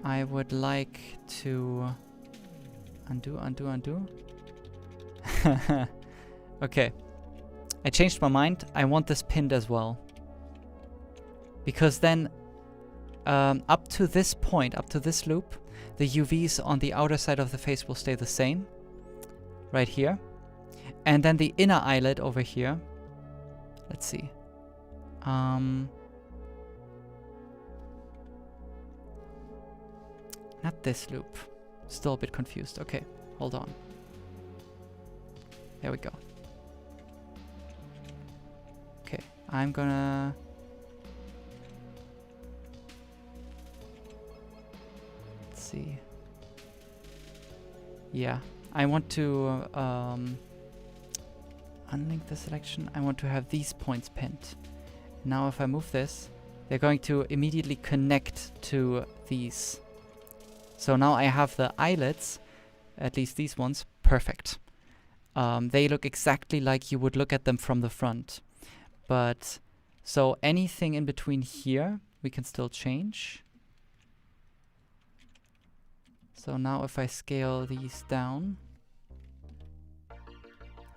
S1: I would like to undo. Okay, I changed my mind. I want this pinned as well. Because then, up to this point, up to this loop, the UVs on the outer side of the face will stay the same. Right here. And then the inner eyelid over here. Let's see. Not this loop. Still a bit confused. Okay, hold on. There we go. Okay, I'm gonna... Let's see. Yeah, I want to unlink the selection. I want to have these points pinned. Now if I move this, they're going to immediately connect to these. So now I have the eyelids, at least these ones, perfect. They look exactly like you would look at them from the front. But, so anything in between here, we can still change. So now if I scale these down,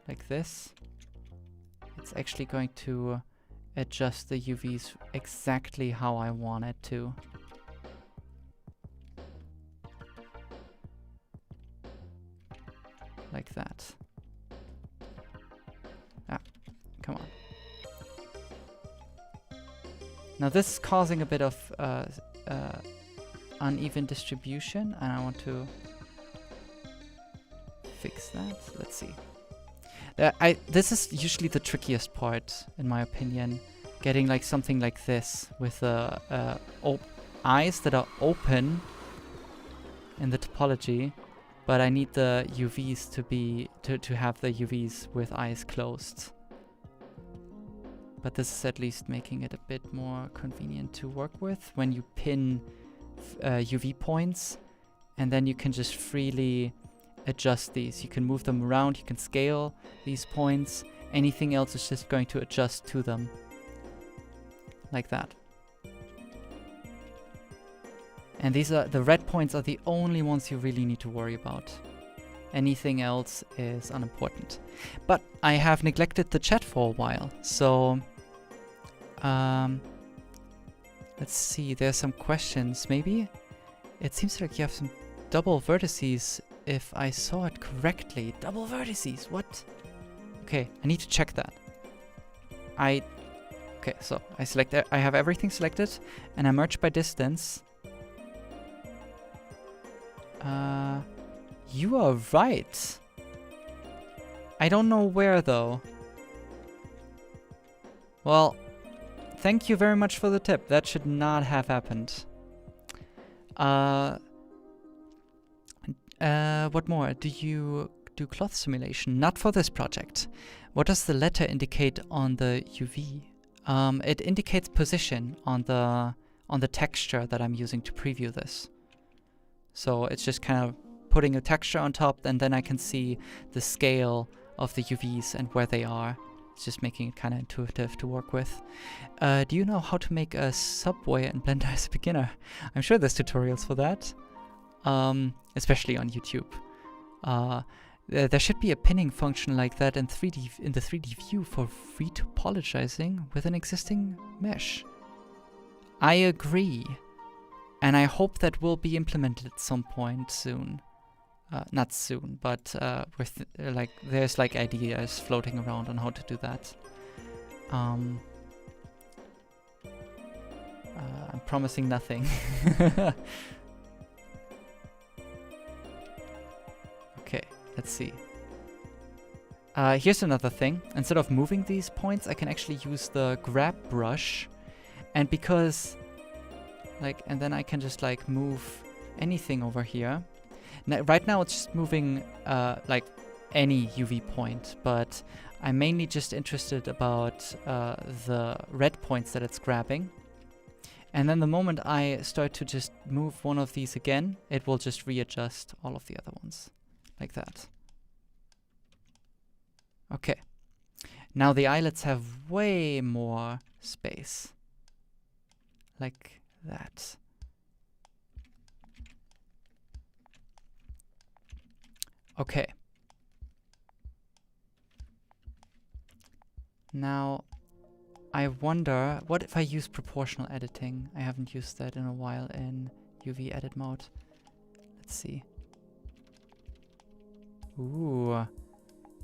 S1: like this, it's actually going to adjust the UVs exactly how I want it to. Like that. Ah, come on. Now this is causing a bit of uneven distribution, and I want to fix that. Let's see. This is usually the trickiest part, in my opinion. Getting like something like this with eyes that are open in the topology, but I need the UVs to have the UVs with eyes closed. But this is at least making it a bit more convenient to work with when you pin UV points, and then you can just freely adjust these. You can move them around, you can scale these points. Anything else is just going to adjust to them. Like that. And these are the red points are the only ones you really need to worry about. Anything else is unimportant. But I have neglected the chat for a while, so let's see, there's some questions maybe. It seems like you have some double vertices, if I saw it correctly. Double vertices, what? Okay, I need to check that. Okay, so I have everything selected, and I merge by distance. You are right. I don't know where though. Well, thank you very much for the tip. That should not have happened. What more? Do you do cloth simulation? Not for this project. What does the letter indicate on the UV? It indicates position on the texture that I'm using to preview this. So it's just kind of putting a texture on top, and then I can see the scale of the UVs and where they are. It's just making it kind of intuitive to work with. Do you know how to make a subway in Blender as a beginner? I'm sure there's tutorials for that, especially on YouTube. There should be a pinning function like that in the 3D view for retopologizing with an existing mesh. I agree, and I hope that will be implemented at some point soon. Not soon, but there's like ideas floating around on how to do that. I'm promising nothing. Okay, let's see. Here's another thing. Instead of moving these points, I can actually use the grab brush. And because Like, and then I can just like move anything over here. Now, right now it's just moving like any UV point, but I'm mainly just interested about the red points that it's grabbing. And then the moment I start to just move one of these again, it will just readjust all of the other ones, like that. Okay. Now the eyelets have way more space, like that. Okay. Now, I wonder, what if I use proportional editing? I haven't used that in a while in UV edit mode. Let's see. Ooh.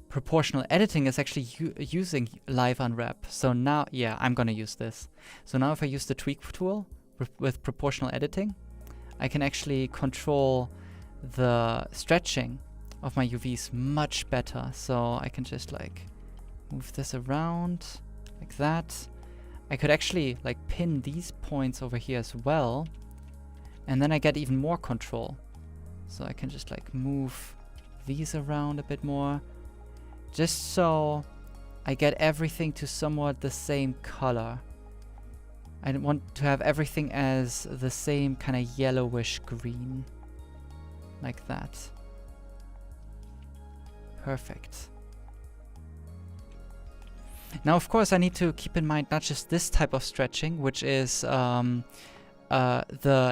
S1: Proportional editing is actually using live unwrap. So now, yeah, I'm gonna use this. So now if I use the tweak tool with proportional editing, I can actually control the stretching of my UVs much better. So I can just like move this around like that. I could actually like pin these points over here as well. And then I get even more control. So I can just like move these around a bit more. Just so I get everything to somewhat the same color. I want to have everything as the same kind of yellowish green. Like that. Perfect. Now, of course, I need to keep in mind not just this type of stretching, which is the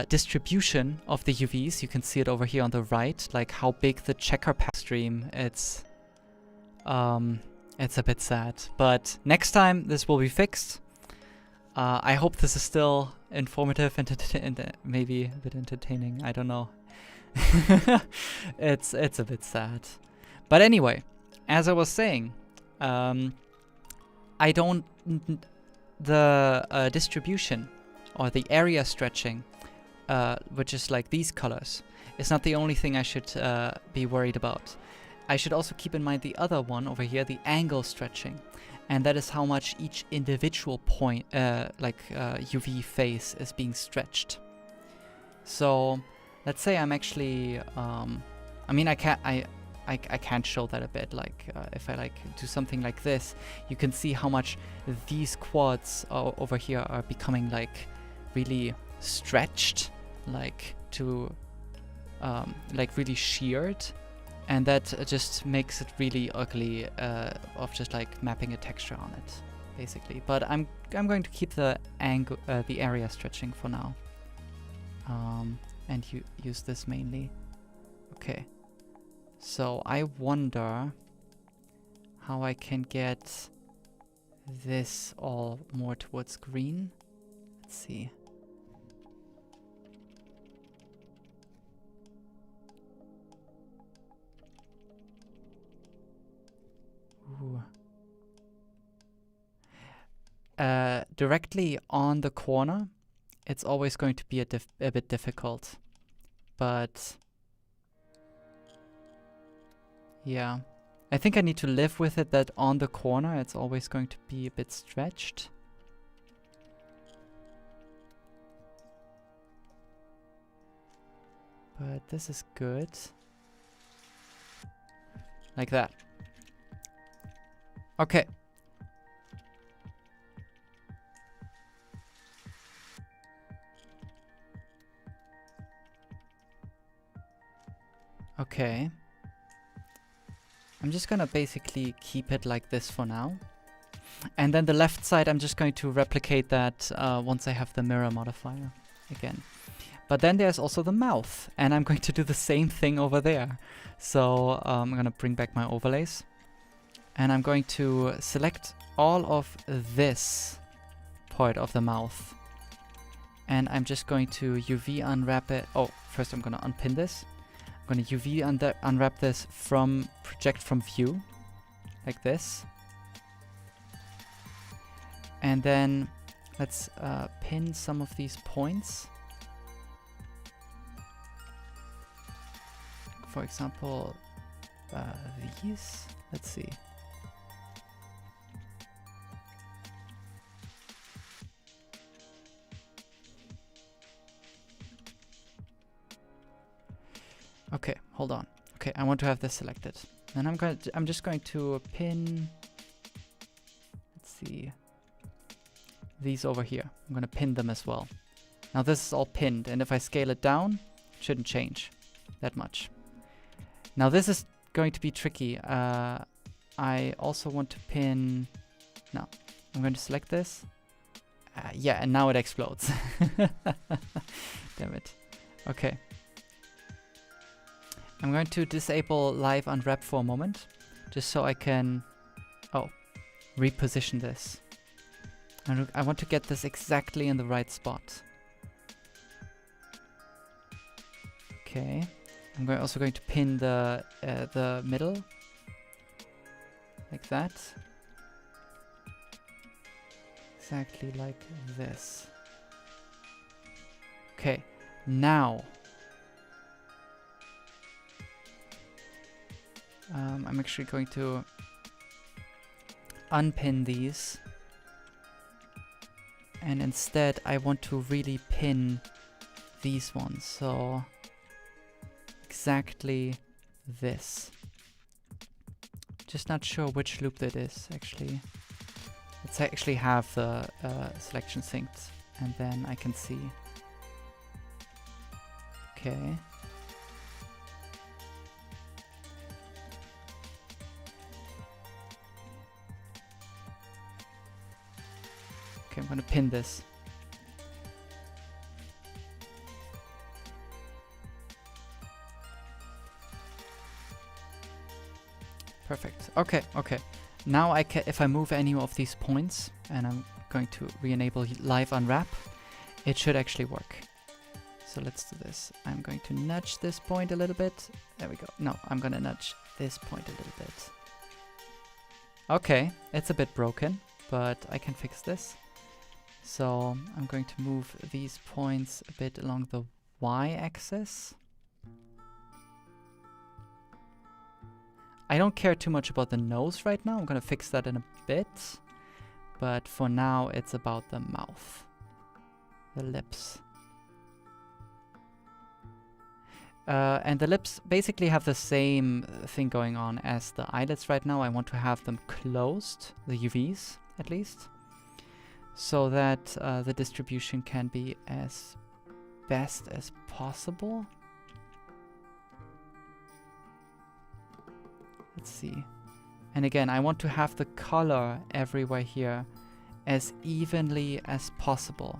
S1: distribution of the UVs. You can see it over here on the right, like how big the checker path stream. It's a bit sad, but next time this will be fixed. I hope this is still informative and maybe a bit entertaining. I don't know. It's a bit sad, but anyway, as I was saying, I don't the distribution or the area stretching, which is like these colors, is not the only thing I should be worried about. I should also keep in mind the other one over here, the angle stretching. And that is how much each individual point, UV face is being stretched. So let's say I'm actually, I mean, I can't show that a bit. Like if I like do something like this, you can see how much these quads over here are becoming like really stretched, like to, like really sheared. And that just makes it really ugly of just like mapping a texture on it, basically. But I'm going to keep the angle, the area stretching for now, and use this mainly. Okay. So I wonder how I can get this all more towards green. Let's see. Ooh. Directly on the corner, it's always going to be a bit difficult, but yeah, I think I need to live with it that on the corner it's always going to be a bit stretched. But this is good. Like that. Okay. Okay. I'm just gonna basically keep it like this for now. And then the left side, I'm just going to replicate that once I have the mirror modifier again. But then there's also the mouth, and I'm going to do the same thing over there. So I'm gonna bring back my overlays. And I'm going to select all of this part of the mouth. And I'm just going to UV unwrap it. Oh, first I'm going to unpin this. I'm going to UV unwrap this from project from view, like this. And then let's pin some of these points. For example, these. Let's see. hold on. Okay, I want to have this selected. And I'm just going to pin, let's see, these over here. I'm going to pin them as well. Now this is all pinned, and if I scale it down, it shouldn't change that much. Now this is going to be tricky. I also want to pin, no, I'm going to select this. Yeah, and now it explodes. Damn it. Okay. I'm going to disable live unwrap for a moment, just so I can, reposition this. I want to get this exactly in the right spot. Okay. I'm also going to pin the middle, like that. Exactly like this. Okay, now I'm actually going to unpin these, and instead I want to really pin these ones, so exactly this. Just not sure which loop that is actually. Let's actually have the selection synced, and then I can see. Okay. Okay, I'm gonna pin this. Perfect. Okay, okay. Now I can, if I move any of these points, and I'm going to re-enable live unwrap, it should actually work. So let's do this. I'm going to nudge this point a little bit. There we go. No, I'm gonna nudge this point a little bit. Okay, it's a bit broken, but I can fix this. So I'm going to move these points a bit along the y-axis. I don't care too much about the nose right now. I'm gonna fix that in a bit. But for now, it's about the mouth. The lips. And the lips basically have the same thing going on as the eyelids right now. I want to have them closed, the UVs at least, so that the distribution can be as best as possible. Let's see. And again, I want to have the color everywhere here as evenly as possible.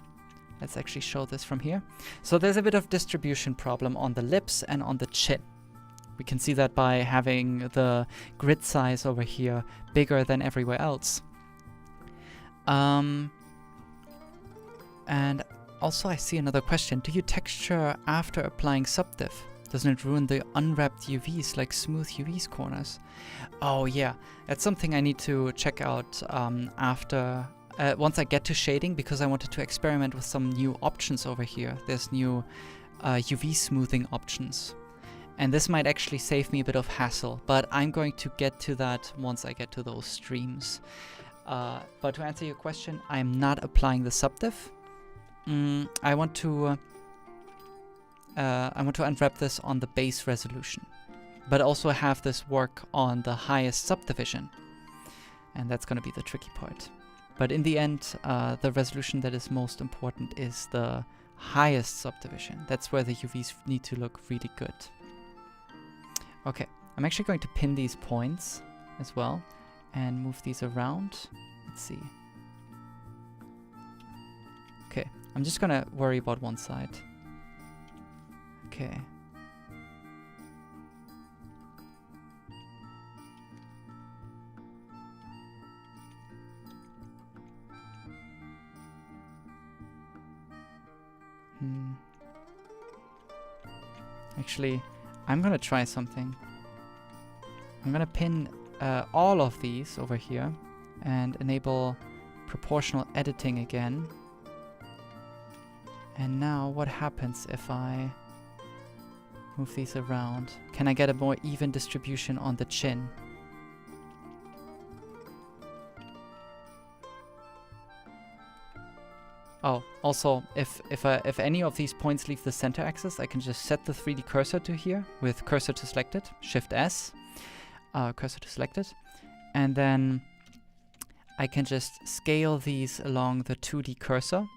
S1: Let's actually show this from here. So there's a bit of distribution problem on the lips and on the chin. We can see that by having the grid size over here bigger than everywhere else. And also I see another question. Do you texture after applying subdiv? Doesn't it ruin the unwrapped UVs like smooth UVs corners? Oh yeah, that's something I need to check out after once I get to shading, because I wanted to experiment with some new options over here. There's new UV smoothing options. And this might actually save me a bit of hassle, but I'm going to get to that once I get to those streams. But to answer your question, I'm not applying the subdiv. I want to unwrap this on the base resolution, but also have this work on the highest subdivision. And that's going to be the tricky part. But in the end, the resolution that is most important is the highest subdivision. That's where the UVs need to look really good. Okay, I'm actually going to pin these points as well and move these around. Let's see. Okay, I'm just gonna worry about one side. Okay. Actually, I'm gonna try something. I'm gonna pin all of these over here and enable proportional editing again. And now what happens if I move these around? Can I get a more even distribution on the chin? Oh, also, if any of these points leave the center axis, I can just set the 3D cursor to here with cursor to selected, Shift S, cursor to selected, and then I can just scale these along the 2D cursor.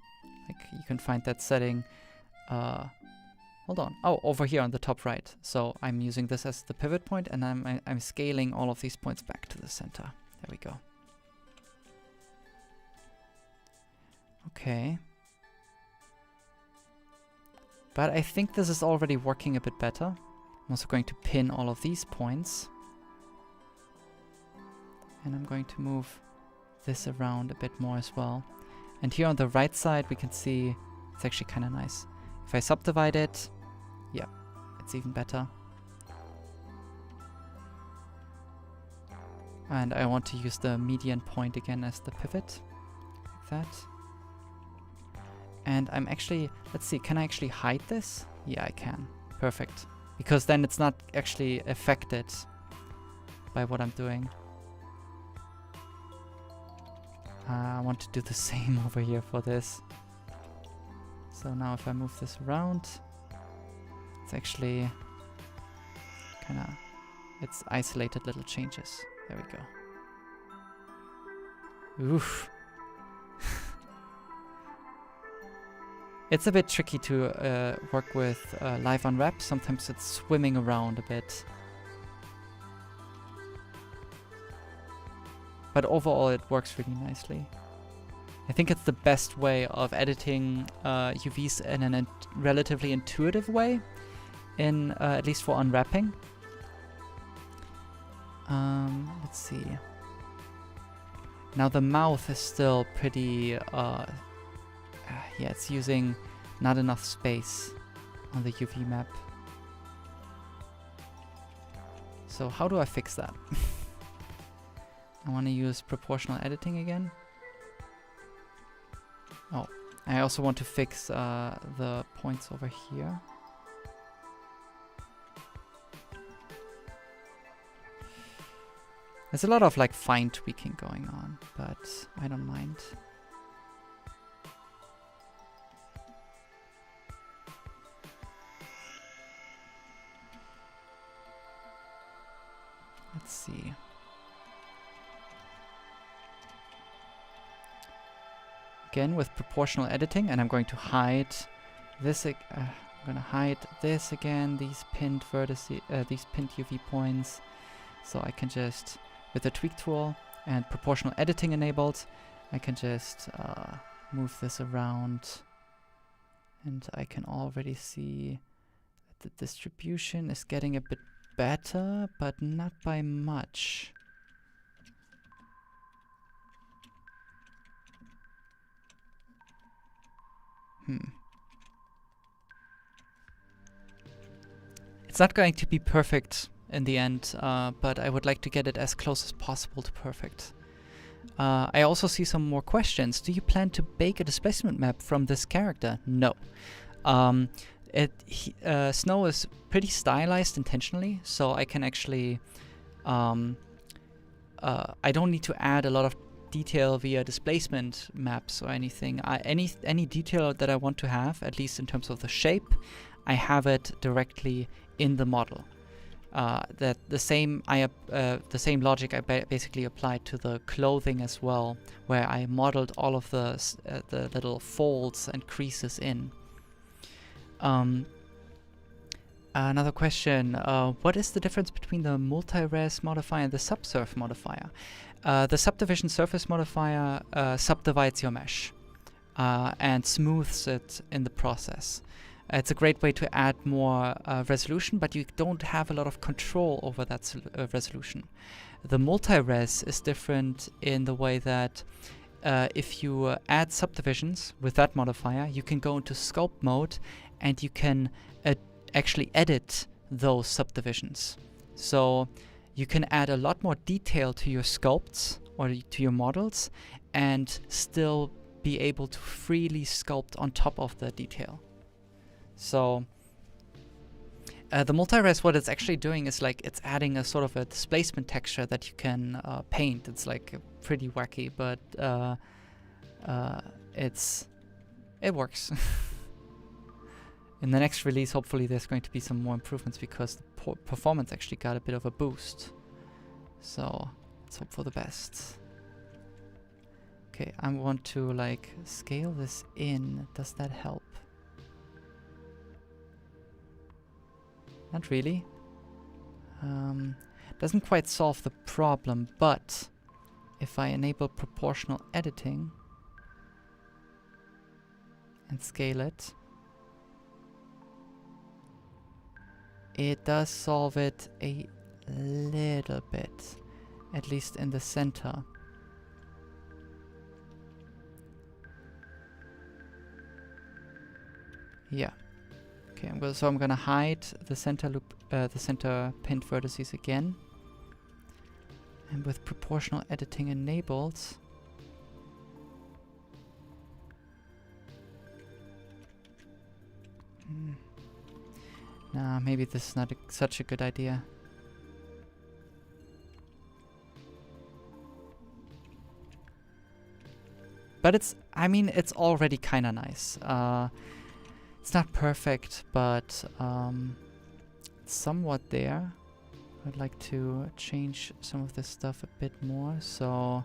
S1: Like you can find that setting. Hold on. Oh, over here on the top right. So I'm using this as the pivot point, and I'm scaling all of these points back to the center. There we go. Okay. But I think this is already working a bit better. I'm also going to pin all of these points. And I'm going to move this around a bit more as well. And here on the right side, we can see it's actually kind of nice. If I subdivide it, yeah, it's even better. And I want to use the median point again as the pivot, like that. And I'm actually, let's see, can I actually hide this? Yeah, I can. Perfect. Because then it's not actually affected by what I'm doing. I want to do the same over here for this. So now if I move this around, it's actually kind of, it's isolated little changes. There we go. Oof. It's a bit tricky to work with live unwrap. Sometimes it's swimming around a bit. But overall it works really nicely. I think it's the best way of editing UVs in a relatively intuitive way, in at least for unwrapping. Let's see. Now the mouth is still pretty, yeah, it's using not enough space on the UV map. So how do I fix that? I want to use proportional editing again. Oh, I also want to fix the points over here. There's a lot of like fine tweaking going on, but I don't mind. Let's see. Again with proportional editing, and I'm going to hide this. I'm going to hide this again. These pinned vertices, these pinned UV points. So I can just, with the tweak tool and proportional editing enabled, I can just move this around, and I can already see that the distribution is getting a bit better, but not by much. It's not going to be perfect in the end, but I would like to get it as close as possible to perfect. I also see some more questions. Do you plan to bake a displacement map from this character? No. Snow is pretty stylized intentionally, so I can actually I don't need to add a lot of detail via displacement maps or anything. Any detail that I want to have, at least in terms of the shape, I have it directly in the model. That the same logic I basically applied to the clothing as well, where I modeled all of the little folds and creases in. Another question, what is the difference between the multi-res modifier and the subsurf modifier? The subdivision surface modifier subdivides your mesh and smooths it in the process. It's a great way to add more resolution, but you don't have a lot of control over that resolution. The multi-res is different in the way that if you add subdivisions with that modifier, you can go into sculpt mode and you can actually edit those subdivisions. So you can add a lot more detail to your sculpts or to your models and still be able to freely sculpt on top of the detail. So the multi-res, what it's actually doing is like it's adding a sort of a displacement texture that you can paint. It's like pretty wacky, but it's it works. In the next release, hopefully there's going to be some more improvements because the performance actually got a bit of a boost. So let's hope for the best. Okay, I want to like scale this in. Does that help? Not really. Doesn't quite solve the problem, but if I enable proportional editing and scale it, it does solve it a little bit, at least in the center. Yeah. Okay, I'm gonna hide the center loop, the center pinned vertices again. And with proportional editing enabled, nah, maybe this is not such a good idea. But it's, I mean, it's already kind of nice. It's not perfect, but it's somewhat there. I'd like to change some of this stuff a bit more, so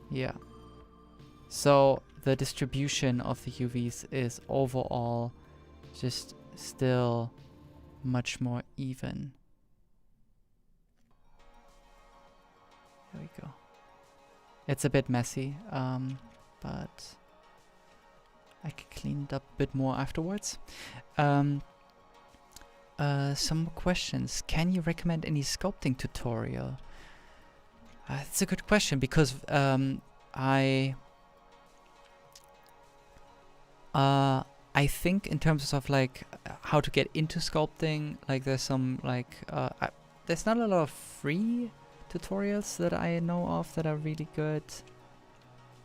S1: yeah. So the distribution of the UVs is overall just still much more even. There we go. It's a bit messy, but I can clean it up a bit more afterwards. Some more questions. Can you recommend any sculpting tutorial? That's a good question because I think in terms of like how to get into sculpting, like there's some like there's not a lot of free tutorials that I know of that are really good.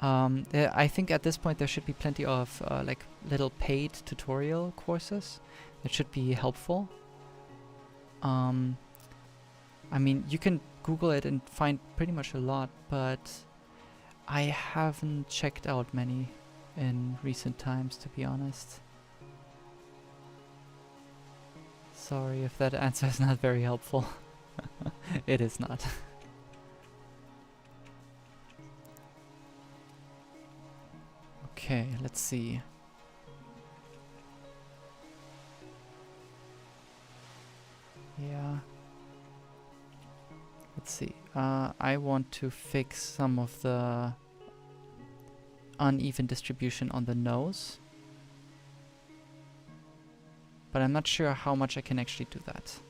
S1: I think at this point there should be plenty of like little paid tutorial courses that should be helpful. I mean, you can Google it and find pretty much a lot, but I haven't checked out many in recent times, to be honest. Sorry if that answer is not very helpful. It is not. Okay, let's see. Yeah. Let's see. I want to fix some of the uneven distribution on the nose. But I'm not sure how much I can actually do that.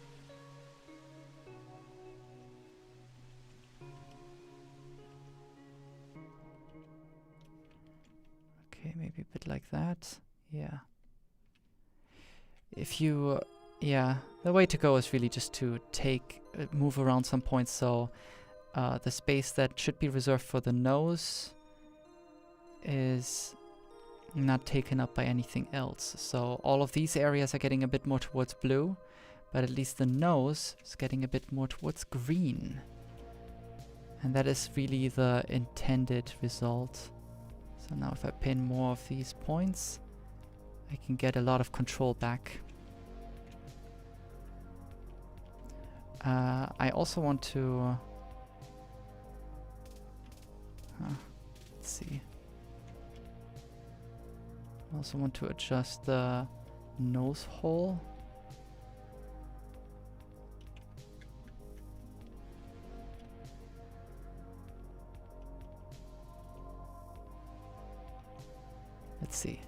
S1: Okay, maybe a bit like that. Yeah. If you... yeah, the way to go is really just to move around some points, so the space that should be reserved for the nose is not taken up by anything else. So all of these areas are getting a bit more towards blue, but at least the nose is getting a bit more towards green. And that is really the intended result. So now if I pin more of these points, I can get a lot of control back. I also want to... let's see. I also want to adjust the nose hole. Let's see.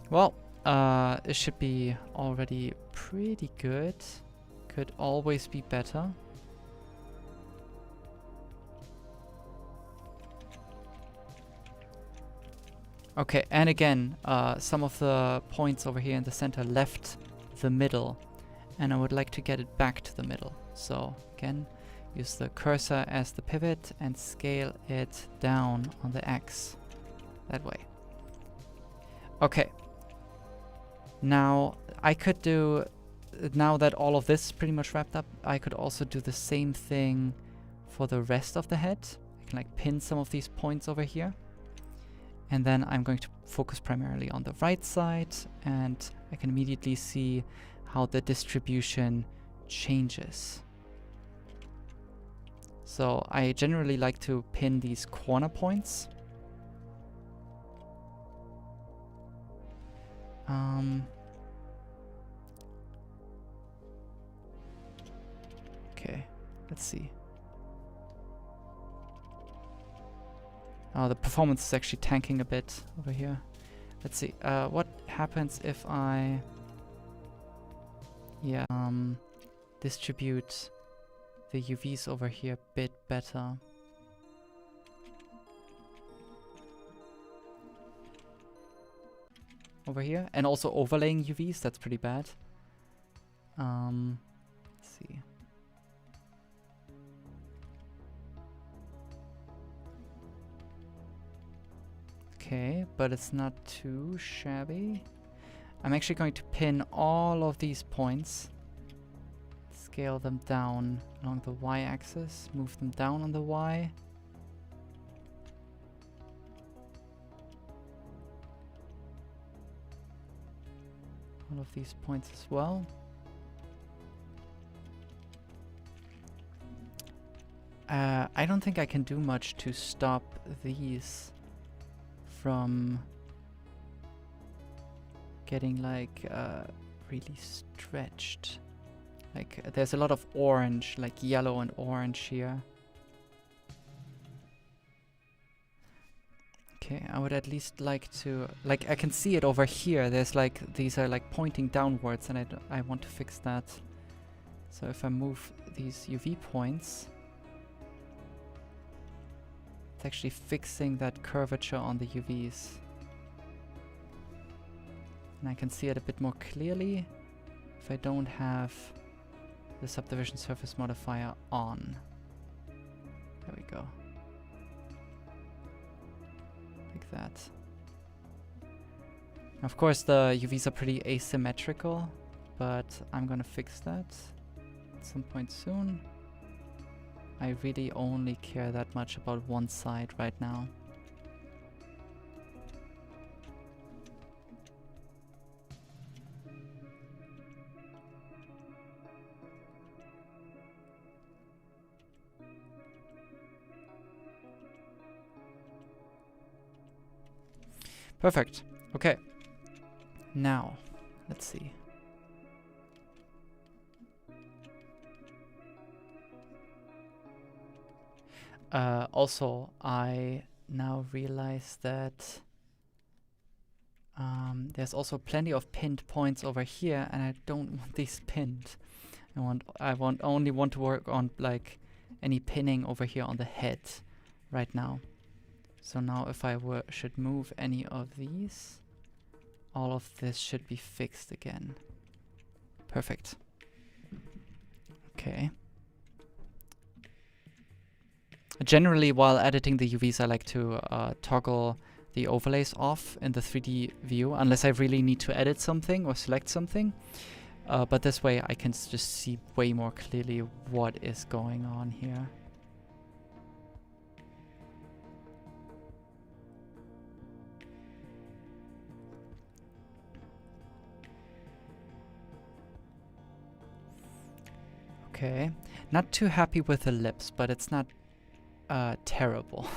S1: Well, it should be already pretty good. Could always be better. Okay, and again, some of the points over here in the center left the middle, and I would like to get it back to the middle. So again, use the cursor as the pivot and scale it down on the X that way. Okay. Now I could do now that all of this is pretty much wrapped up, I could also do the same thing for the rest of the head. I can like pin some of these points over here. And then I'm going to focus primarily on the right side, and I can immediately see how the distribution changes. So I generally like to pin these corner points. Okay, let's see. Oh, the performance is actually tanking a bit over here. Let's see. What happens if I distribute the UVs over here a bit better? Over here, and also overlaying UVs, that's pretty bad. Let's see. Okay, but it's not too shabby. I'm actually going to pin all of these points, scale them down along the y-axis, move them down on the y. All of these points as well. I don't think I can do much to stop these from getting like really stretched. Like there's a lot of orange, like yellow and orange here. Okay, I would at least like to, like, I can see it over here. There's like, these are like pointing downwards, and I want to fix that. So if I move these UV points, it's actually fixing that curvature on the UVs. And I can see it a bit more clearly if I don't have the subdivision surface modifier on. There we go. Like that. Of course the UVs are pretty asymmetrical, but I'm gonna fix that at some point soon. I really only care that much about one side right now. Perfect. Okay. Now, let's see. Also, I now realize that there's also plenty of pinned points over here, and I don't want these pinned. I only want to work on like any pinning over here on the head right now. So now if I should move any of these, all of this should be fixed again. Perfect. Okay. Generally, while editing the UVs, I like to toggle the overlays off in the 3D view, unless I really need to edit something or select something. But this way I can just see way more clearly what is going on here. Okay, not too happy with the lips, but it's not terrible.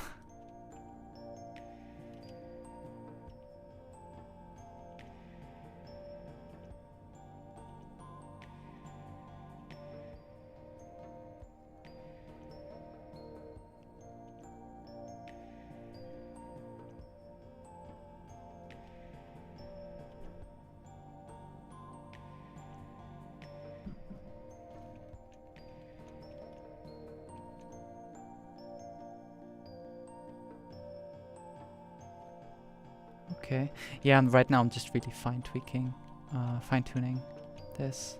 S1: Okay, yeah, and right now I'm just really fine-tuning this.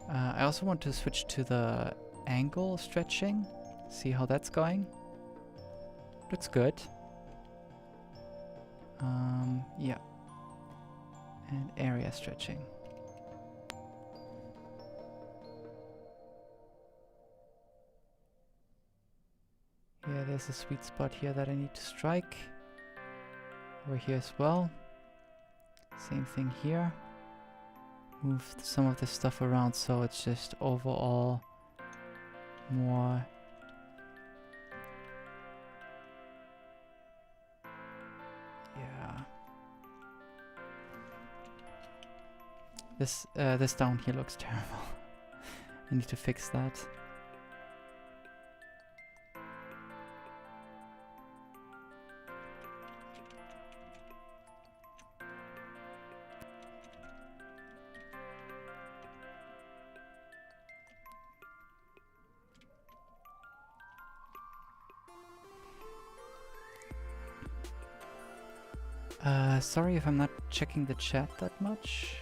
S1: I also want to switch to the angle stretching, see how that's going. Looks good. Yeah. And area stretching. there's a sweet spot here that I need to strike. Over here as well. Same thing here. Move some of this stuff around so it's just overall more. Yeah. This down here looks terrible. I need to fix that. Sorry if I'm not checking the chat that much.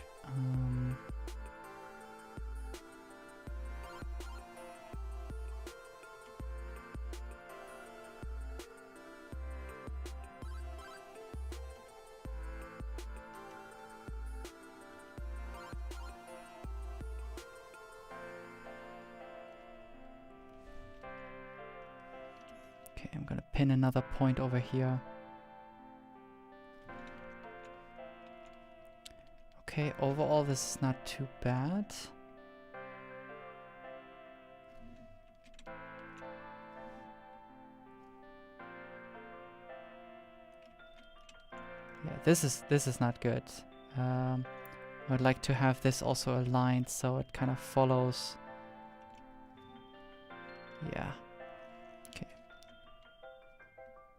S1: Okay, I'm gonna pin another point over here. Okay, overall this is not too bad. Yeah, this is not good. I would like to have this also aligned so it kind of follows. Yeah. Okay.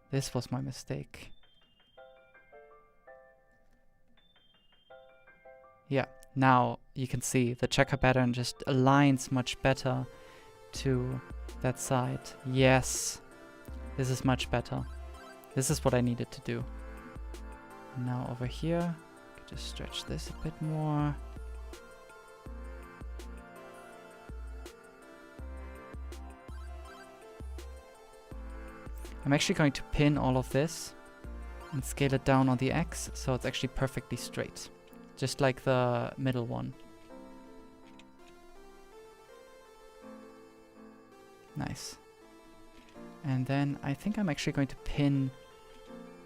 S1: This was my mistake. Yeah, now you can see the checker pattern just aligns much better to that side. Yes, this is much better. This is what I needed to do. And now over here, I can just stretch this a bit more. I'm actually going to pin all of this and scale it down on the X so it's actually perfectly straight. Just like the middle one. Nice. And then I think I'm actually going to pin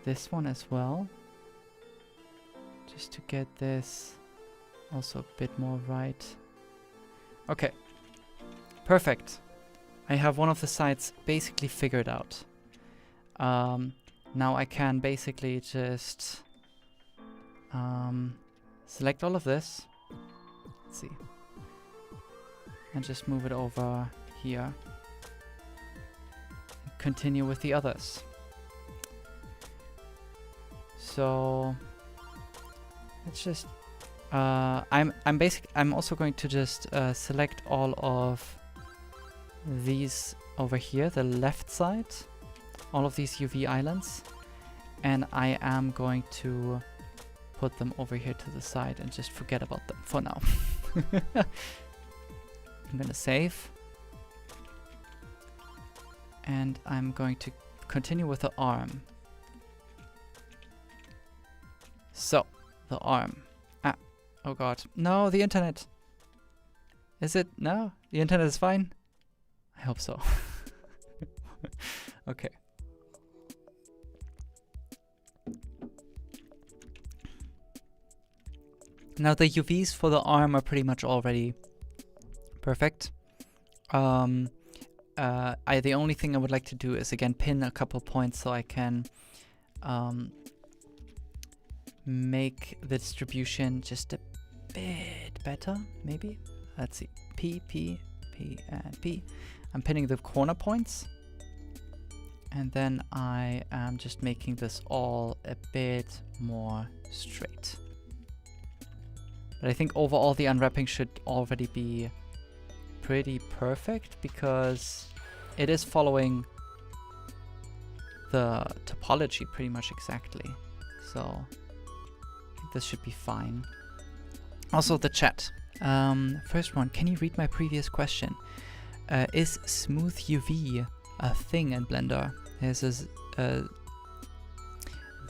S1: this one as well. Just to get this also a bit more right. Okay. Perfect. I have one of the sides basically figured out. Now I can basically just select all of this. Let's see. And just move it over here. And continue with the others. So let's just I'm also going to just select all of these over here, the left side, all of these UV islands, and I am going to put them over here to the side and just forget about them for now. I'm gonna save. And I'm going to continue with the arm. So, the arm. Oh god. No, the internet. Is it? No? The internet is fine? I hope so. Okay. Now the UVs for the arm are pretty much already perfect. The only thing I would like to do is again pin a couple points so I can make the distribution just a bit better, maybe. Let's see. P, P, P, and P. I'm pinning the corner points. And then I am just making this all a bit more straight. But I think overall the unwrapping should already be pretty perfect because it is following the topology pretty much exactly. So I think this should be fine. Also the chat. First one, can you read my previous question? Is smooth UV a thing in Blender?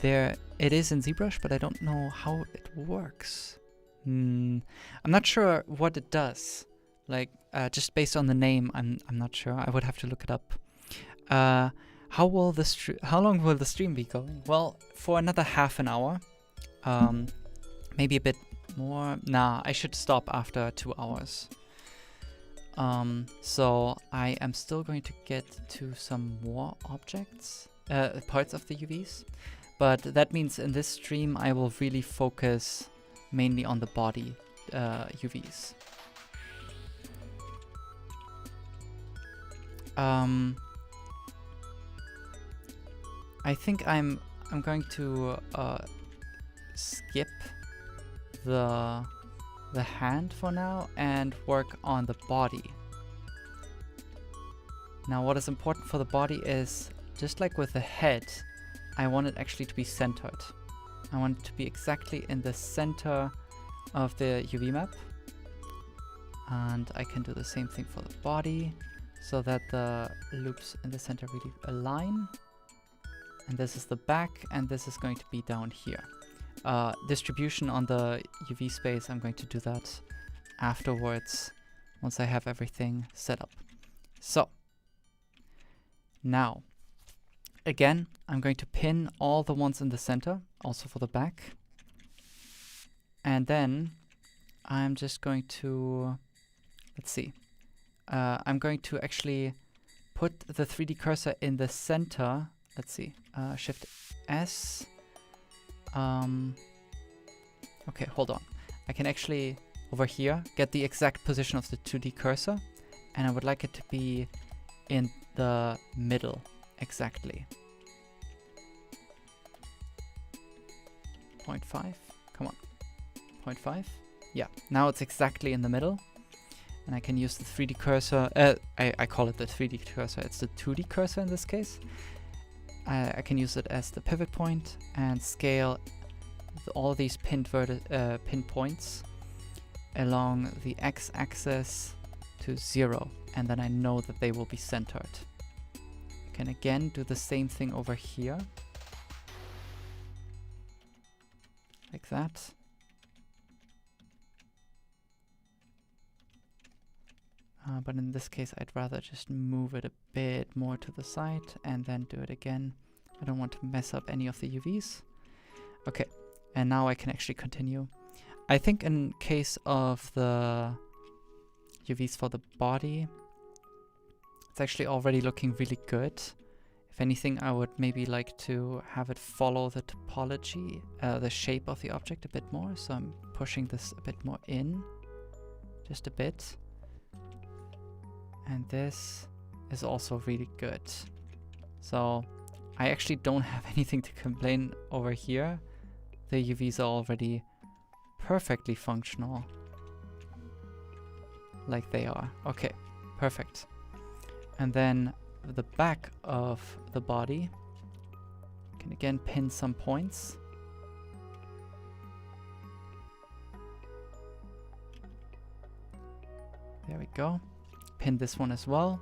S1: There it is in ZBrush, but I don't know how it works. I'm not sure what it does. Like just based on the name, I'm not sure. I would have to look it up. How long will the stream be going? Well, for another half an hour. Maybe a bit more. Nah, I should stop after 2 hours. So I am still going to get to some more objects, parts of the UVs. But that means in this stream I will really focus mainly on the body UVs. I think I'm going to skip the hand for now and work on the body. Now what is important for the body is, just like with the head, I want it actually to be centered. I want it to be exactly in the center of the UV map. And I can do the same thing for the body, so that the loops in the center really align. And this is the back, and this is going to be down here. Distribution on the UV space, I'm going to do that afterwards, once I have everything set up. So, now, again, I'm going to pin all the ones in the center, also for the back. And then, I'm just going to, let's see, I'm going to actually put the 3D cursor in the center. Let's see, Shift S. Okay, hold on. I can actually, over here, get the exact position of the 2D cursor, and I would like it to be in the middle, exactly. 0.5, come on, 0.5. Yeah, now it's exactly in the middle, and I can use the 3D cursor, I call it the 3D cursor, it's the 2D cursor in this case. I can use it as the pivot point and scale all these pinned pin points along the x-axis to 0, and then I know that they will be centered. I can again do the same thing over here, like that. But in this case, I'd rather just move it a bit more to the side and then do it again. I don't want to mess up any of the UVs. Okay, and now I can actually continue. I think in case of the UVs for the body, it's actually already looking really good. If anything, I would maybe like to have it follow the topology, the shape of the object a bit more. So I'm pushing this a bit more in, just a bit. And this is also really good. So I actually don't have anything to complain over here. The UVs are already perfectly functional, like they are. Okay, perfect. And then the back of the body, I can again pin some points. There we go. Pin this one as well,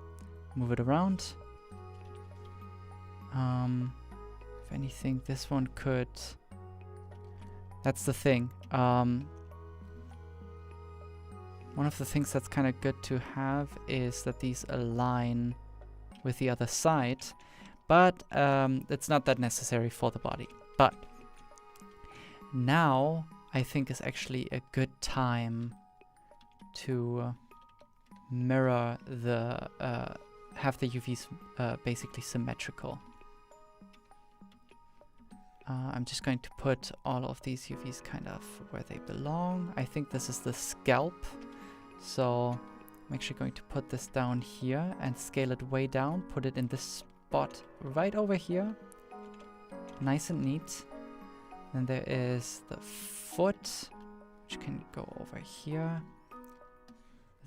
S1: move it around. If anything, this one could, that's the thing. One of the things that's kind of good to have is that these align with the other side, but it's not that necessary for the body. But now I think is actually a good time to mirror the have the UVs basically symmetrical. I'm just going to put all of these UVs kind of where they belong. I think this is the scalp, so I'm actually going to put this down here and scale it way down, put it in this spot right over here, nice and neat. Then there is the foot, which can go over here.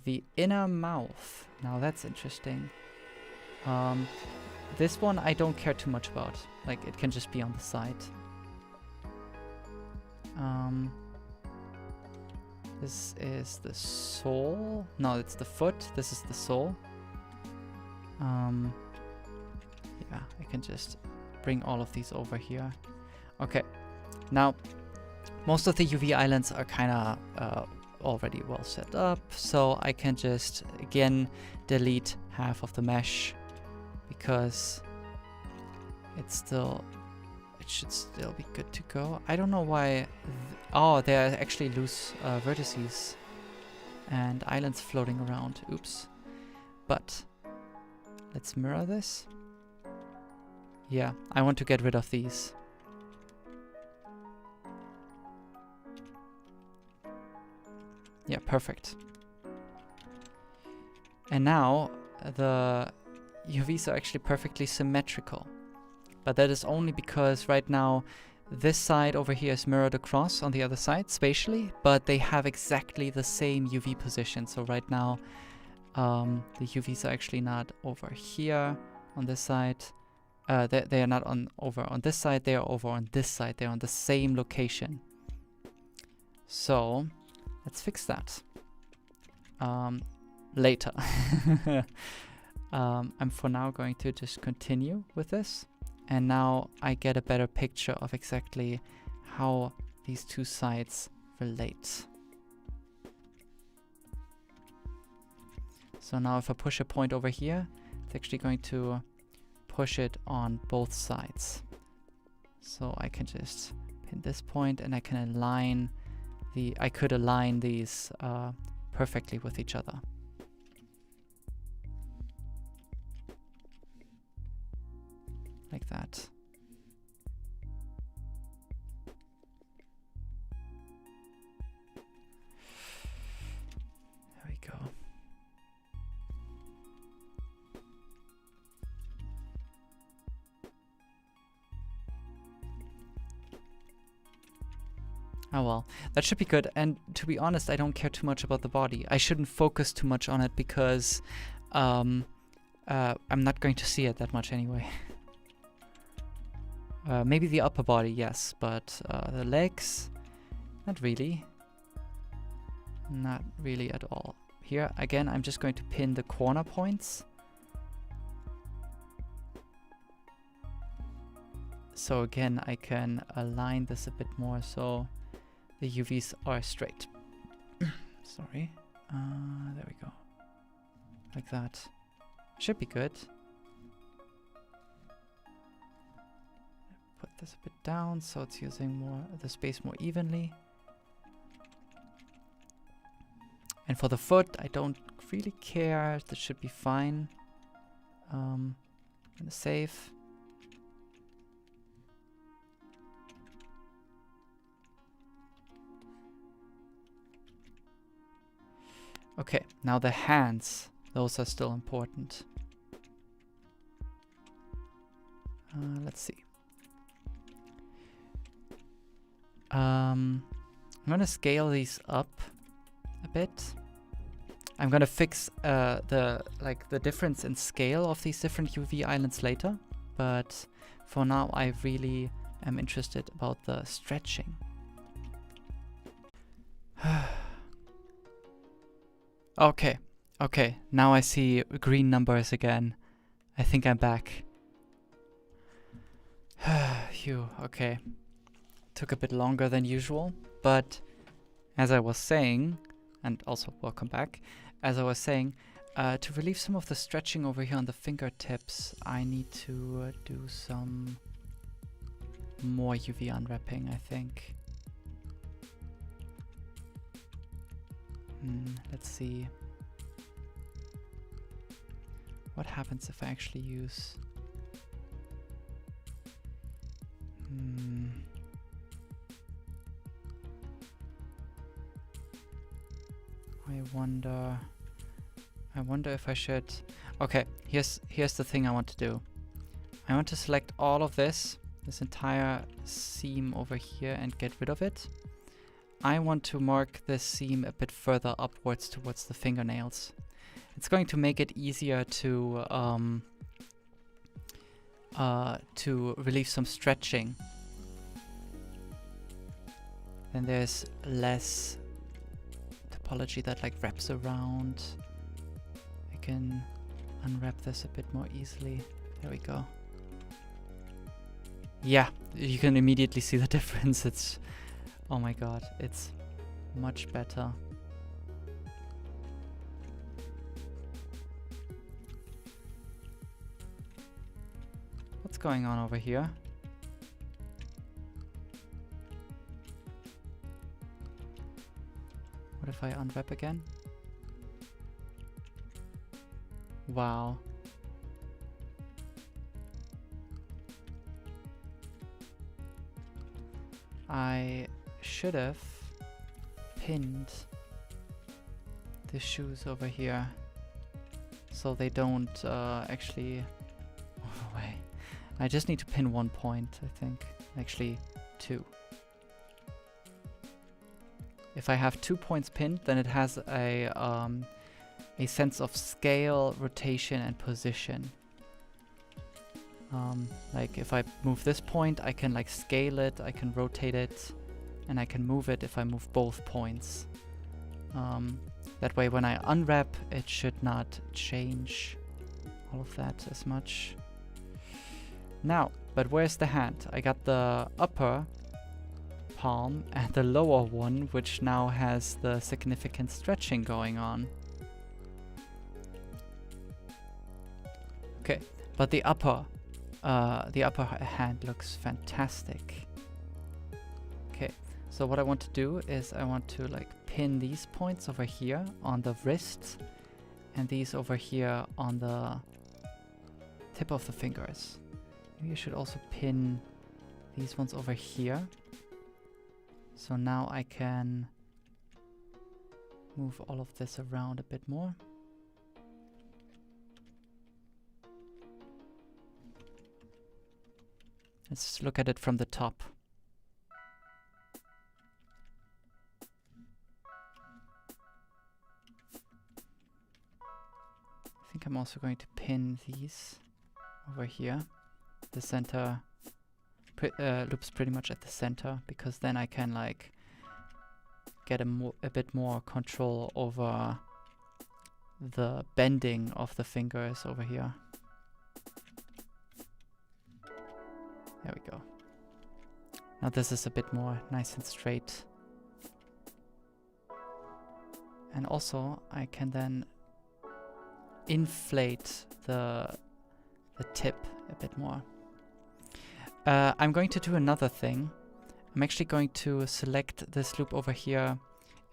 S1: The inner mouth. Now that's interesting. This one I don't care too much about. Like, it can just be on the side. This is the sole. No, it's the foot. This is the sole. Yeah, I can just bring all of these over here. Okay. Now, most of the UV islands are kind of already well set up, so I can just again delete half of the mesh, because it should still be good to go. I don't know why. Oh, there are actually loose vertices and islands floating around. Oops. But let's mirror this. Yeah, I want to get rid of these. Yeah, perfect. And now the UVs are actually perfectly symmetrical. But that is only because right now this side over here is mirrored across on the other side spatially, but they have exactly the same UV position. So right now the UVs are actually not over here on this side. They are not over on this side, they are over on this side. They're on the same location. So let's fix that later. I'm for now going to just continue with this. And now I get a better picture of exactly how these two sides relate. So now if I push a point over here, it's actually going to push it on both sides. So I can just pin this point and I can align I could align these perfectly with each other. Like that. There we go. Oh well, that should be good. And to be honest, I don't care too much about the body. I shouldn't focus too much on it because I'm not going to see it that much anyway. Maybe the upper body, yes, but the legs, not really. Not really at all. Here, again, I'm just going to pin the corner points. So again, I can align this a bit more so the UVs are straight. Sorry. There we go. Like that. Should be good. Put this a bit down so it's using the space more evenly. And for the foot, I don't really care. That should be fine. I'm gonna save. Okay, now the hands. Those are still important. Let's see. I'm gonna scale these up a bit. I'm gonna fix the difference in scale of these different UV islands later, but for now I really am interested about the stretching. Okay, now I see green numbers again. I think I'm back. Phew, okay. Took a bit longer than usual, but as I was saying, and also welcome back, as I was saying, to relieve some of the stretching over here on the fingertips, I need to do some more UV unwrapping, I think. Let's see. What happens if I actually use... I wonder if I should... Okay, here's the thing I want to do. I want to select all of this entire seam over here and get rid of it. I want to mark this seam a bit further upwards towards the fingernails. It's going to make it easier to relieve some stretching. Then there's less topology that like wraps around. I can unwrap this a bit more easily. There we go. Yeah, you can immediately see the difference. It's, oh my god, it's much better. What's what's going on over here? What if I unwrap again? Wow. I should have pinned the shoes over here so they don't actually move away. I just need to pin 1 point, I think. Actually, 2. If I have 2 points pinned, then it has a sense of scale, rotation, and position. Like if I move this point, I can like scale it, I can rotate it, and I can move it if I move both points. That way when I unwrap, it should not change all of that as much. Now, but where's the hand? I got the upper palm and the lower one, which now has the significant stretching going on. Okay, but the upper hand looks fantastic. Okay, so what I want to do is I want to like pin these points over here on the wrist and these over here on the tip of the fingers. Maybe I should also pin these ones over here. So now I can move all of this around a bit more. Let's look at it from the top. I think I'm also going to pin these over here. The center loops pretty much at the center, because then I can like get a bit more control over the bending of the fingers over here. There we go. Now this is a bit more nice and straight. And also I can then inflate the tip a bit more. I'm going to do another thing. I'm actually going to select this loop over here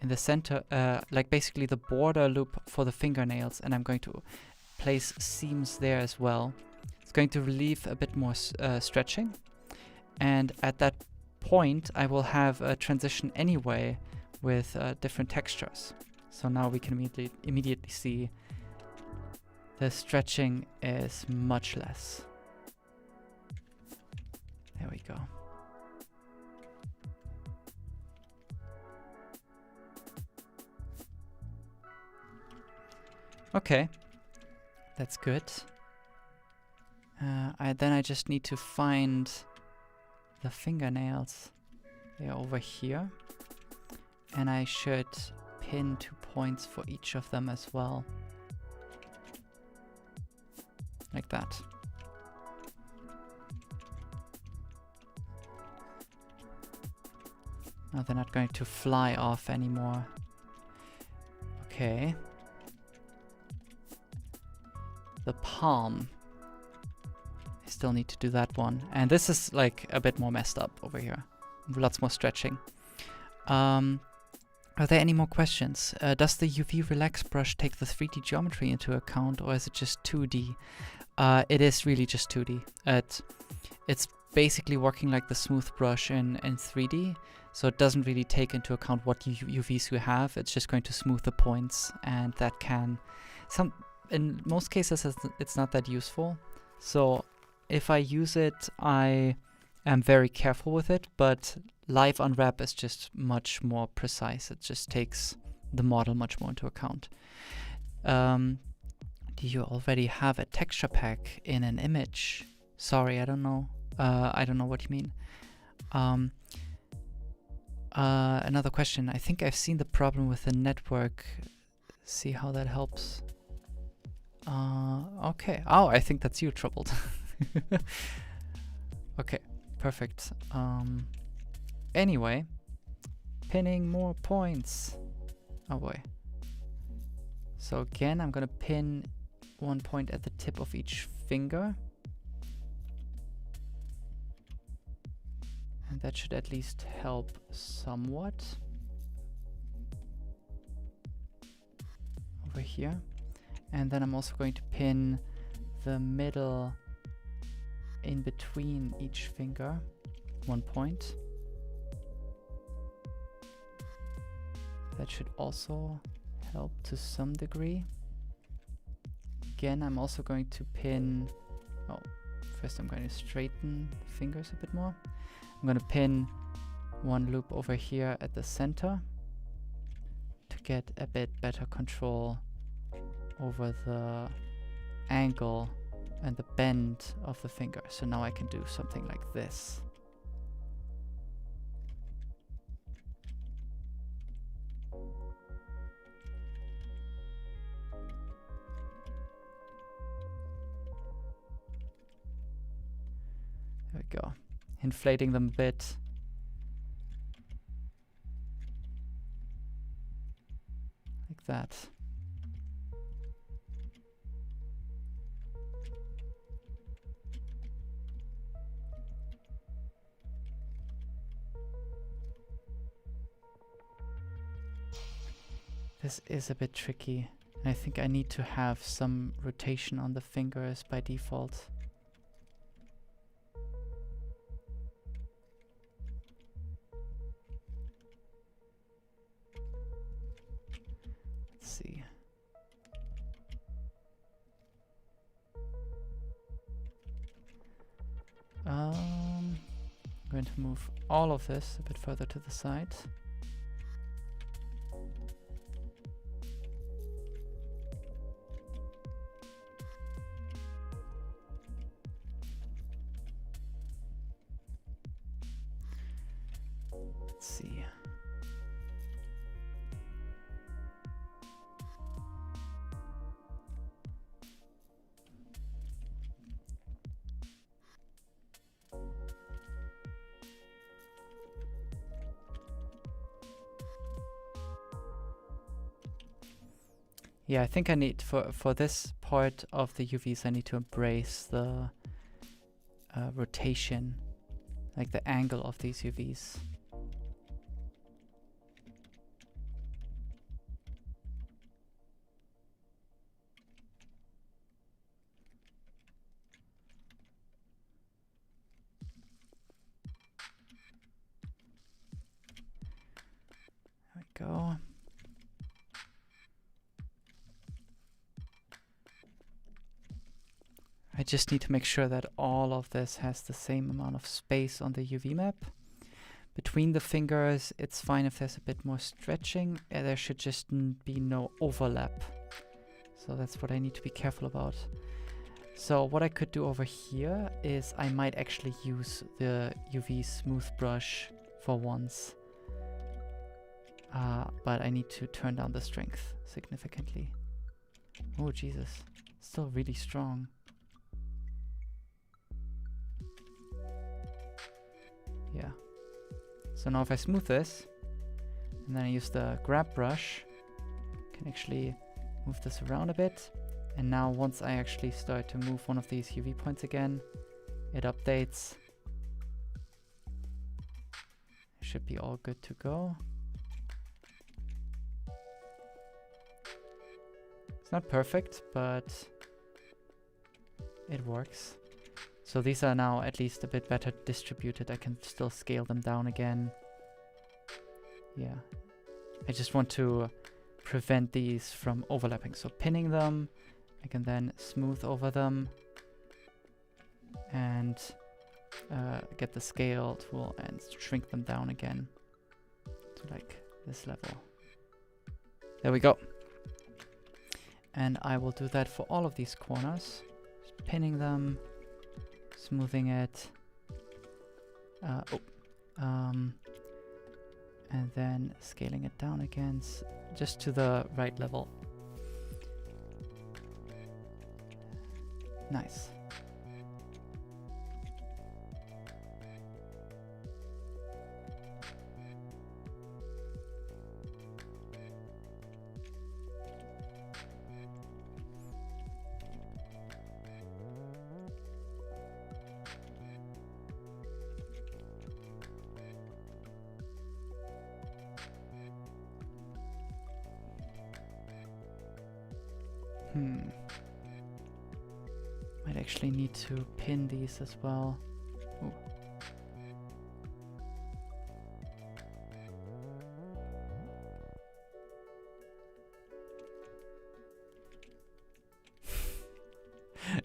S1: in the center, like basically the border loop for the fingernails, and I'm going to place seams there as well. It's going to relieve a bit more stretching, and at that point I will have a transition anyway with different textures. So now we can immediately see the stretching is much less. There we go. Okay, that's good. Then I just need to find the fingernails. They're over here. And I should pin 2 points for each of them as well. Like that. Now they're not going to fly off anymore. Okay. The palm. I still need to do that one. And this is like a bit more messed up over here. Lots more stretching. Are there any more questions? Does the UV Relax brush take the 3D geometry into account, or is it just 2D? It is really just 2D. It's basically working like the smooth brush in 3D, so it doesn't really take into account what UVs you have. It's just going to smooth the points, and that can... in most cases, it's not that useful. So if I use it, I am very careful with it, but live unwrap is just much more precise. It just takes the model much more into account. Do you already have a texture pack in an image? Sorry, I don't know. I don't know what you mean. Another question. I think I've seen the problem with the network. See how that helps. Okay. Oh, I think that's you, Troubled. Okay, perfect. Anyway, pinning more points. Oh boy. So again, I'm gonna pin 1 point at the tip of each finger. And that should at least help somewhat. Over here. And then I'm also going to pin the middle in between each finger, 1 point. That should also help to some degree. Again, I'm also going to pin, oh, first I'm going to straighten the fingers a bit more. I'm going to pin one loop over here at the center to get a bit better control over the angle and the bend of the finger. So now I can do something like this. There we go. Inflating them a bit. Like that. This is a bit tricky, and I think I need to have some rotation on the fingers by default. Let's see. I'm going to move all of this a bit further to the side. Let's see. Yeah, I think I need, for this part of the UVs, I need to embrace the rotation, like the angle of these UVs. There we go. I just need to make sure that all of this has the same amount of space on the UV map. Between the fingers, it's fine if there's a bit more stretching. There should just be no overlap. So that's what I need to be careful about. So what I could do over here is I might actually use the UV smooth brush for once. But I need to turn down the strength significantly. Oh, Jesus. Still really strong. Yeah. So now if I smooth this, and then I use the grab brush, I can actually move this around a bit. And now once I actually start to move one of these UV points again, it updates. It should be all good to go. It's not perfect, but it works. So these are now at least a bit better distributed. I can still scale them down again. Yeah. I just want to prevent these from overlapping. So pinning them, I can then smooth over them and get the scale tool and shrink them down again to like this level. There we go. And I will do that for all of these corners. Just pinning them, smoothing it, and then scaling it down again, just to the right level. Nice. Might actually need to pin these as well. Ooh.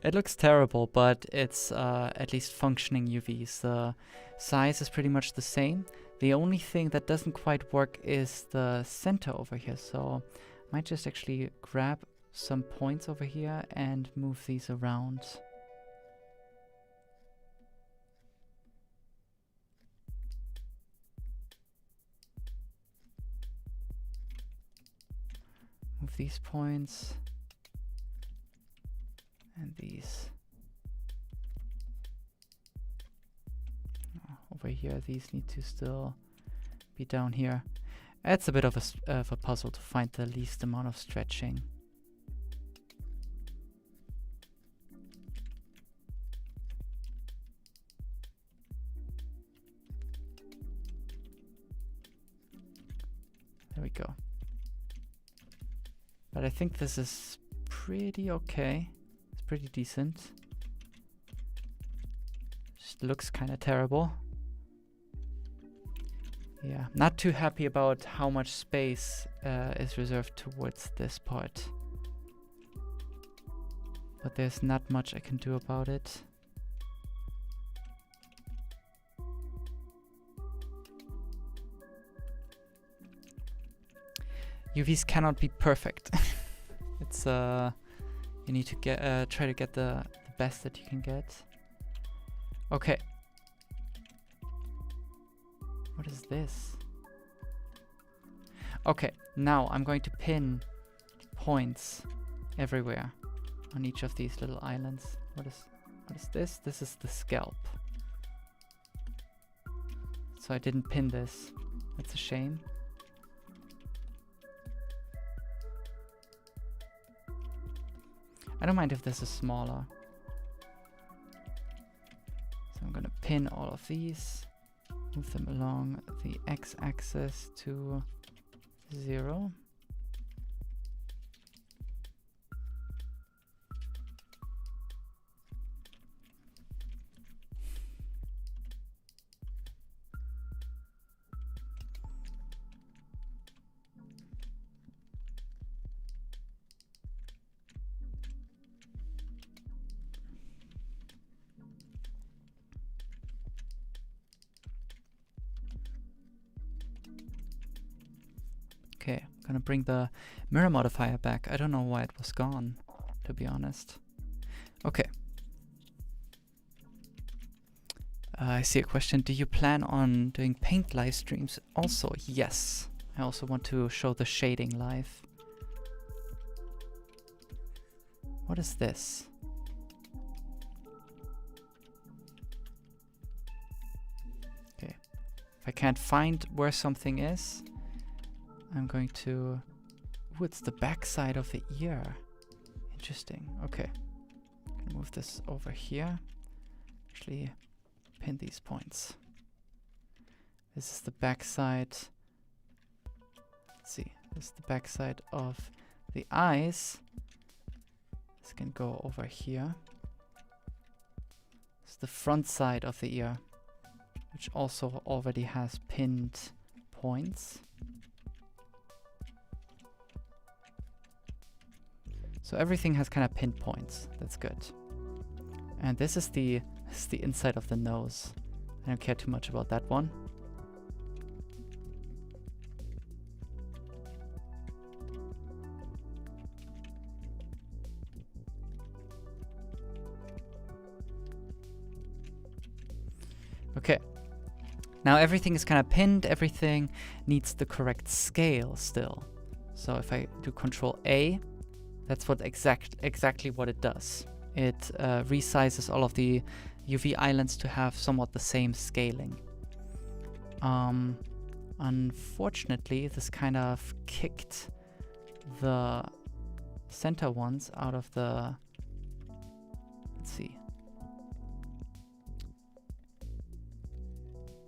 S1: It looks terrible, but it's at least functioning UVs. The size is pretty much the same. The only thing that doesn't quite work is the center over here, so I might just actually grab some points over here and move these around. Move these points. And these. Over here, these need to still be down here. It's a bit of a puzzle to find the least amount of stretching. There we go. But I think this is pretty okay. Pretty decent. Just looks kind of terrible. Yeah, not too happy about how much space is reserved towards this part. But there's not much I can do about it. UVs cannot be perfect. It's you need to get try to get the best that you can get. Okay. What is this? Okay, now I'm going to pin points everywhere on each of these little islands. What is this? This is the scalp. So I didn't pin this. That's a shame. I don't mind if this is smaller. So I'm gonna pin all of these, move them along the x-axis to 0. Okay, I'm gonna bring the mirror modifier back. I don't know why it was gone, to be honest. Okay. I see a question. Do you plan on doing paint live streams also? Yes. I also want to show the shading live. What is this? Okay. If I can't find where something is, I'm going to... Ooh, it's the back side of the ear. Interesting. Okay. I'm gonna move this over here. Actually, pin these points. This is the back side. Let's see. This is the back side of the eyes. This can go over here. This is the front side of the ear, which also already has pinned points. So everything has kind of pinpoints. That's good. And this is the inside of the nose. I don't care too much about that one. Okay. Now everything is kind of pinned. Everything needs the correct scale still. So if I do Control A, that's what exactly what it does. It resizes all of the UV islands to have somewhat the same scaling. Unfortunately, this kind of kicked the center ones out of the... Let's see.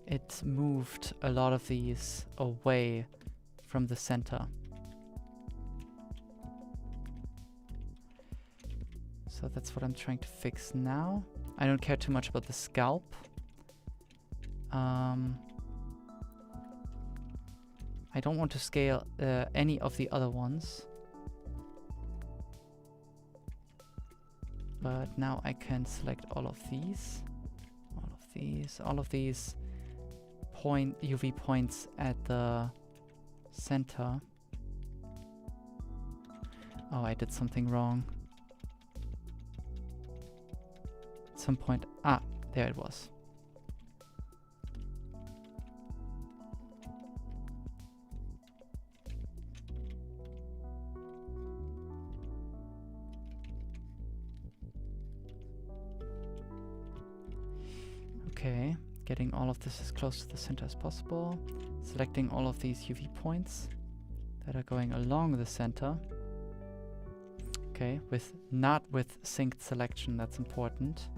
S1: It moved a lot of these away from the center. So that's what I'm trying to fix now. I don't care too much about the scalp. I don't want to scale any of the other ones. But now I can select all of these. All of these UV points at the center. Oh, I did something wrong. At some point, there it was. Okay, getting all of this as close to the center as possible. Selecting all of these UV points that are going along the center. Okay, not with synced selection, that's important.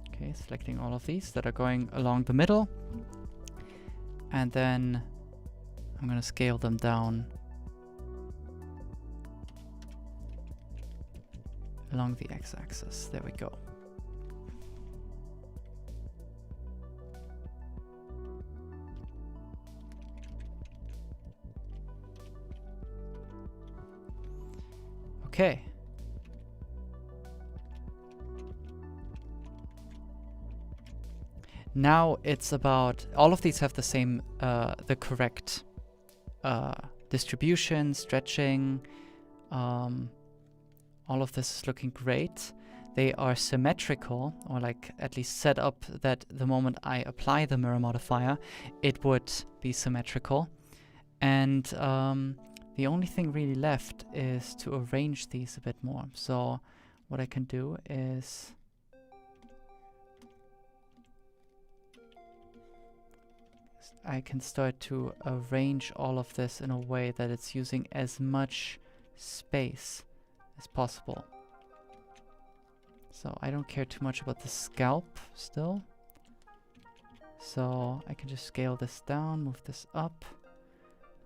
S1: Okay, selecting all of these that are going along the middle. And then I'm gonna scale them down along the x-axis. There we go. Okay. Now it's about, all of these have the same, the correct distribution, stretching. All of this is looking great. They are symmetrical, or like at least set up that the moment I apply the mirror modifier, it would be symmetrical. And the only thing really left is to arrange these a bit more. So what I can do is I can start to arrange all of this in a way that it's using as much space as possible. So I don't care too much about the scalp still. So I can just scale this down, move this up,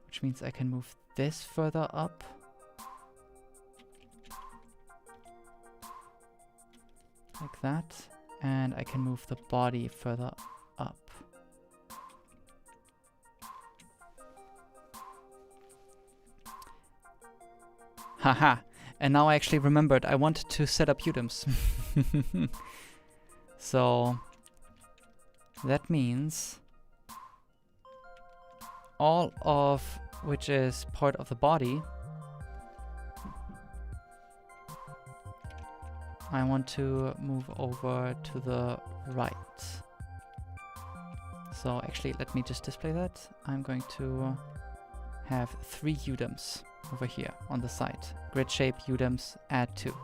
S1: which means I can move this further up. Like that. And I can move the body further up. Haha. And now I actually remembered I wanted to set up UDIMs. So that means all of which is part of the body, I want to move over to the right. So actually, let me just display that. I'm going to have 3 UDIMs over here on the side. Grid shape UDIMs, add 2.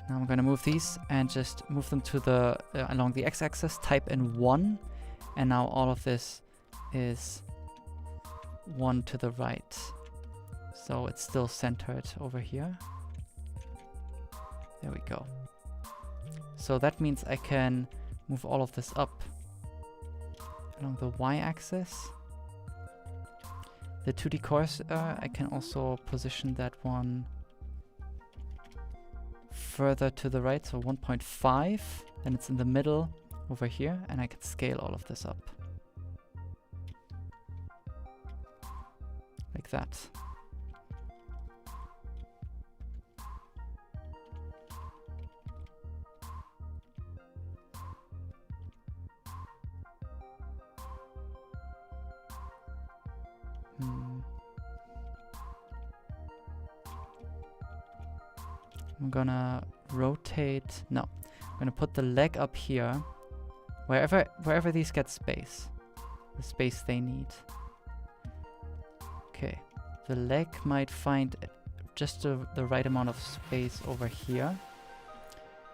S1: Now I'm going to move these and just move them to the along the x-axis, type in 1, and now all of this is 1 to the right. So it's still centered over here. There we go. So that means I can move all of this up along the y-axis. The 2D cursor, I can also position that one further to the right, so 1.5, then it's in the middle over here, and I can scale all of this up. Like that. I'm gonna rotate, no, I'm gonna put the leg up here, wherever these get space, the space they need. Okay, the leg might find just the right amount of space over here.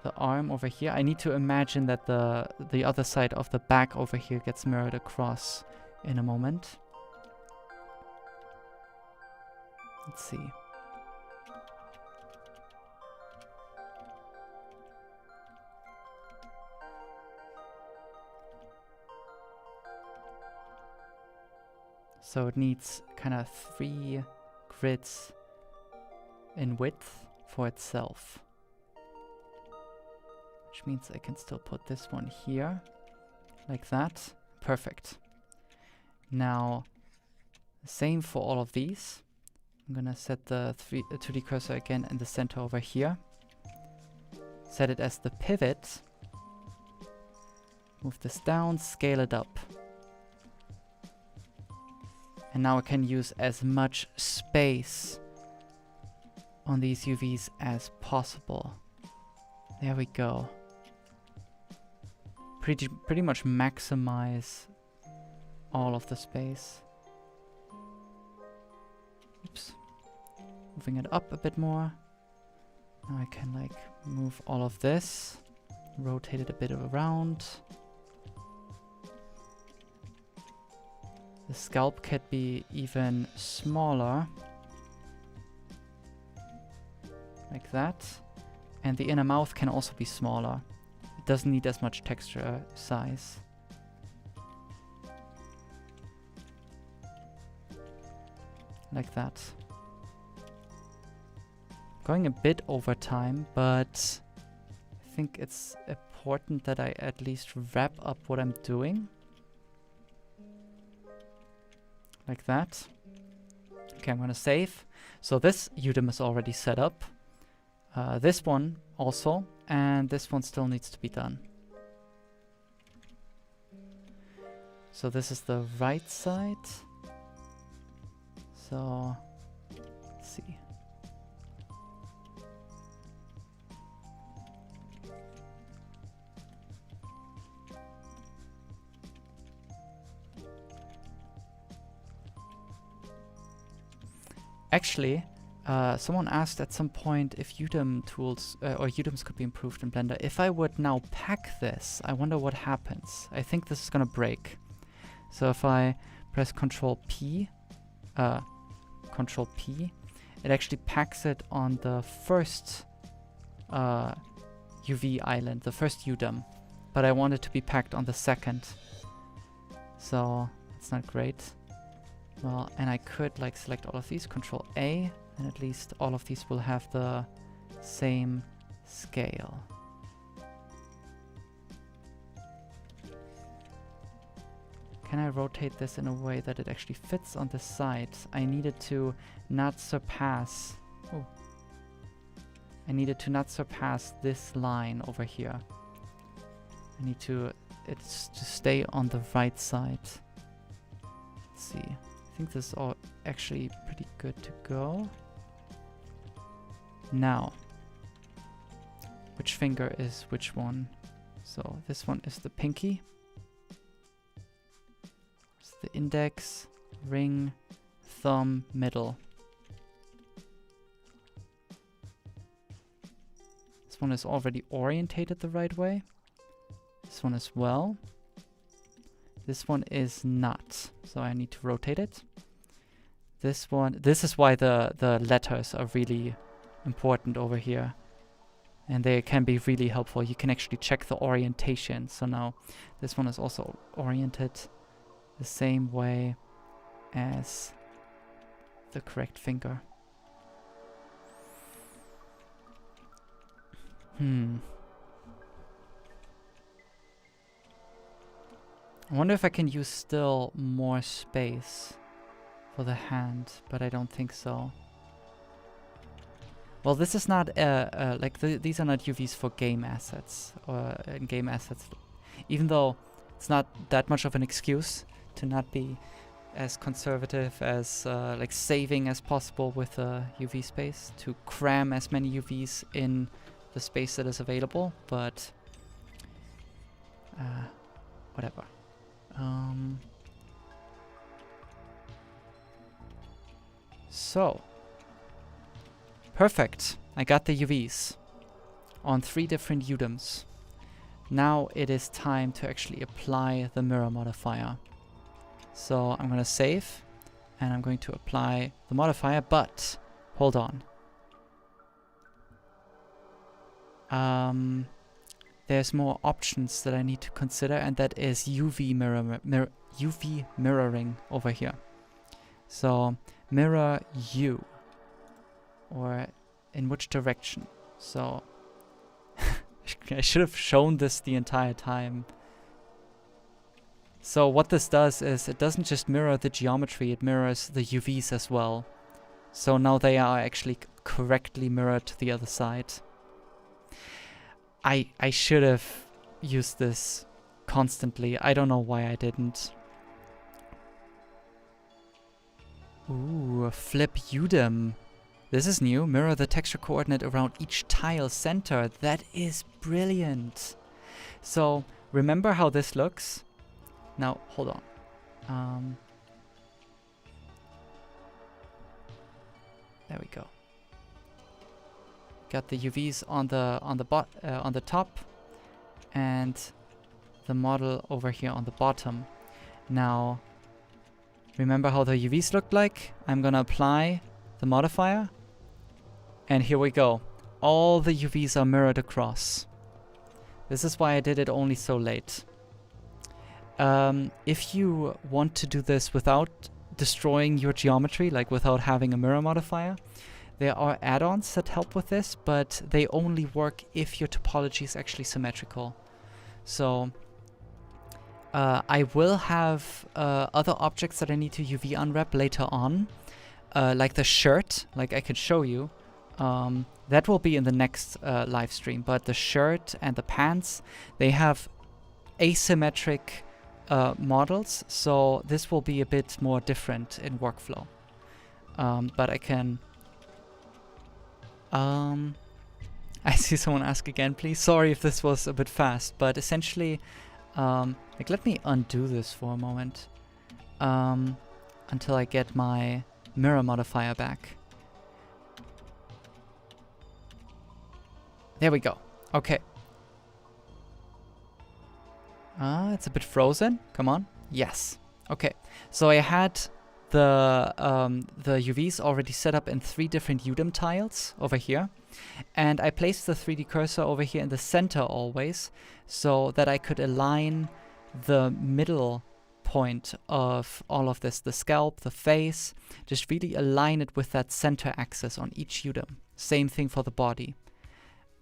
S1: The arm over here, I need to imagine that the other side of the back over here gets mirrored across in a moment. Let's see. So it needs kind of 3 grids in width for itself. Which means I can still put this one here, like that. Perfect. Now, same for all of these. I'm gonna set the 2D cursor again in the center over here. Set it as the pivot. Move this down, scale it up. And now I can use as much space on these UVs as possible. There we go. Pretty much maximize all of the space. Oops. Moving it up a bit more. Now I can like move all of this, rotate it a bit around. The scalp could be even smaller. Like that. And the inner mouth can also be smaller. It doesn't need as much texture size. Like that. Going a bit over time, but I think it's important that I at least wrap up what I'm doing. Like that. Okay, I'm gonna save. So this UDIM is already set up. This one also, and this one still needs to be done. So this is the right side. So, let's see. Actually, someone asked at some point if UDIM tools or UDIMs could be improved in Blender. If I would now pack this, I wonder what happens. I think this is gonna break. So if I press Control P, it actually packs it on the first UV island, the first UDIM. But I want it to be packed on the second. So it's not great. Well, and I could like select all of these, Control A, and at least all of these will have the same scale. Can I rotate this in a way that it actually fits on the side? I needed to not surpass... Oh. I needed to not surpass this line over here. I need to... It's to stay on the right side. Let's see. I think this is all actually pretty good to go. Now. Which finger is which one? So this one is the pinky. The index, ring, thumb, middle. This one is already orientated the right way. This one as well. This one is not, so I need to rotate it. This one, this is why the letters are really important over here. And they can be really helpful. You can actually check the orientation. So now this one is also oriented the same way as the correct finger. I wonder if I can use still more space for the hand, but I don't think so. Well, this is not like these are not UVs for game assets or game assets, even though it's not that much of an excuse to not be as conservative as like saving as possible with UV space, to cram as many UVs in the space that is available, but whatever. So perfect. I got the UVs on 3 different UDIMs. Now it is time to actually apply the mirror modifier. So I'm going to save, and I'm going to apply the modifier, but hold on. There's more options that I need to consider, and that is UV mirroring over here. So mirror U, or in which direction. So I should have shown this the entire time. So what this does is it doesn't just mirror the geometry, it mirrors the UVs as well. So now they are actually correctly mirrored to the other side. I should have used this constantly. I don't know why I didn't. Ooh, flip UDIM. This is new. Mirror the texture coordinate around each tile center. That is brilliant. So remember how this looks? Now, hold on. There we go. Got the UVs on the top, and the model over here on the bottom. Now, remember how the UVs looked like? I'm gonna apply the modifier, and here we go. All the UVs are mirrored across. This is why I did it only so late. If you want to do this without destroying your geometry, like without having a mirror modifier, there are add-ons that help with this, but they only work if your topology is actually symmetrical. So I will have other objects that I need to UV unwrap later on, like the shirt, like I could show you. That will be in the next live stream, but the shirt and the pants, they have asymmetric models, so this will be a bit more different in workflow. But I can... I see someone ask again, please. Sorry if this was a bit fast, but essentially, like, let me undo this for a moment until I get my mirror modifier back. There we go. Okay. It's a bit frozen. Come on. Yes. Okay. So I had the UVs already set up in 3 different UDIM tiles over here, and I placed the 3D cursor over here in the center always, so that I could align the middle point of all of this, the scalp, the face, just really align it with that center axis on each UDIM. Same thing for the body.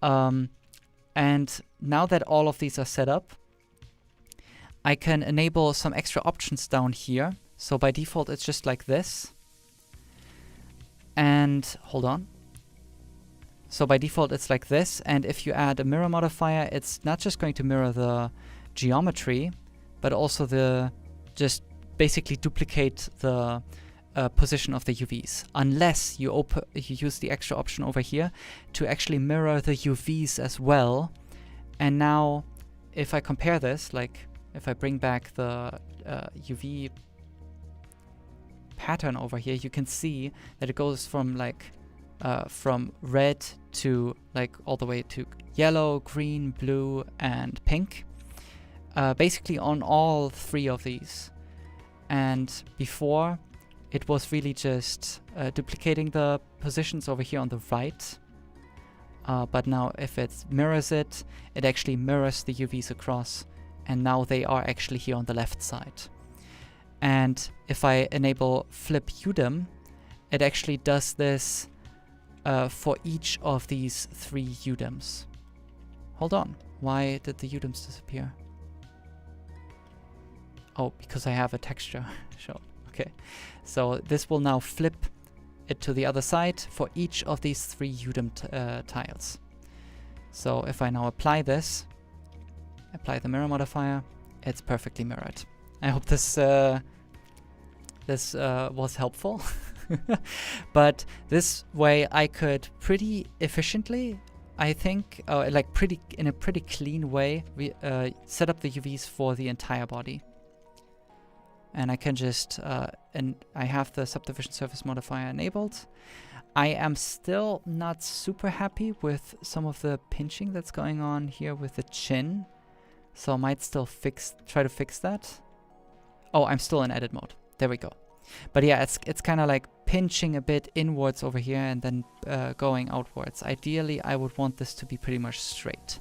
S1: And now that all of these are set up, I can enable some extra options down here. So by default, it's just like this. And hold on. So by default, it's like this. And if you add a mirror modifier, it's not just going to mirror the geometry, but also the just basically duplicate the position of the UVs, unless you use the extra option over here to actually mirror the UVs as well. And now, if I compare this, like if I bring back the UV pattern over here, you can see that it goes from like from red to like all the way to yellow, green, blue, and pink, basically on all 3 of these. And before, it was really just duplicating the positions over here on the right. But now if it mirrors it, it actually mirrors the UVs across, and now they are actually here on the left side. And if I enable flip UDIM, it actually does this for each of these 3 UDIMs. Hold on, why did the UDIMs disappear? Oh, because I have a texture shown. Okay, so this will now flip it to the other side for each of these 3 UDIM tiles. So if I now apply this, apply the mirror modifier, it's perfectly mirrored. I hope this was helpful. But this way I could pretty efficiently, I think, like in a pretty clean way, set up the UVs for the entire body. And I can just, and I have the subdivision surface modifier enabled. I am still not super happy with some of the pinching that's going on here with the chin. So I might still try to fix that. Oh, I'm still in edit mode. There we go. But yeah, it's kind of like pinching a bit inwards over here and then going outwards. Ideally, I would want this to be pretty much straight.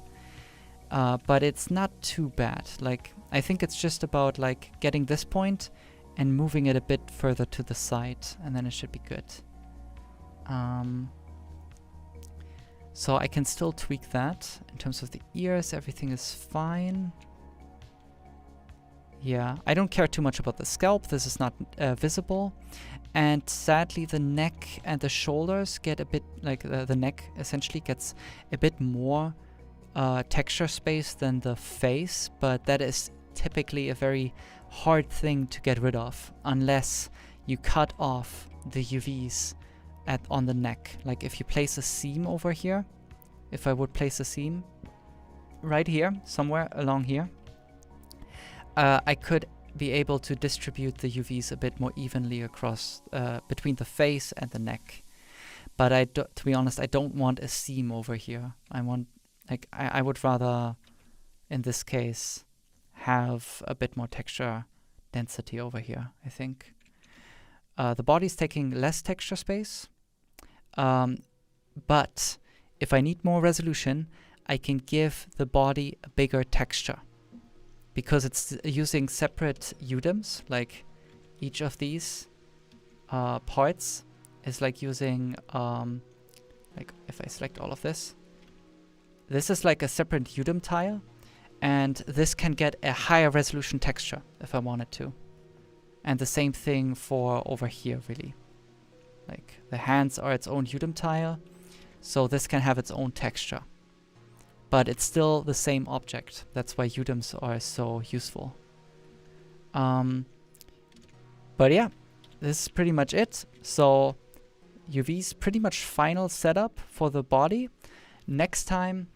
S1: But it's not too bad. Like, I think it's just about like getting this point and moving it a bit further to the side, and then it should be good. So I can still tweak that. In terms of the ears, everything is fine. Yeah, I don't care too much about the scalp. This is not visible. And sadly, the neck and the shoulders get a bit, like the neck essentially gets a bit more texture space than the face, but that is typically a very hard thing to get rid of unless you cut off the UVs on the neck. Like if you place a seam over here, if I would place a seam right here, somewhere along here, I could be able to distribute the UVs a bit more evenly across between the face and the neck. But to be honest, I don't want a seam over here. I want, like, I would rather, in this case, have a bit more texture density over here, I think. The body's taking less texture space, but if I need more resolution, I can give the body a bigger texture because it's using separate UDIMs. Like each of these parts is like using, like if I select all of this, this is like a separate UDIM tile, and this can get a higher resolution texture if I wanted to. And the same thing for over here, really. Like the hands are its own UDIM tile, so this can have its own texture. But it's still the same object. That's why UDIMs are so useful. But yeah, this is pretty much it. So UV's pretty much final setup for the body. Next time,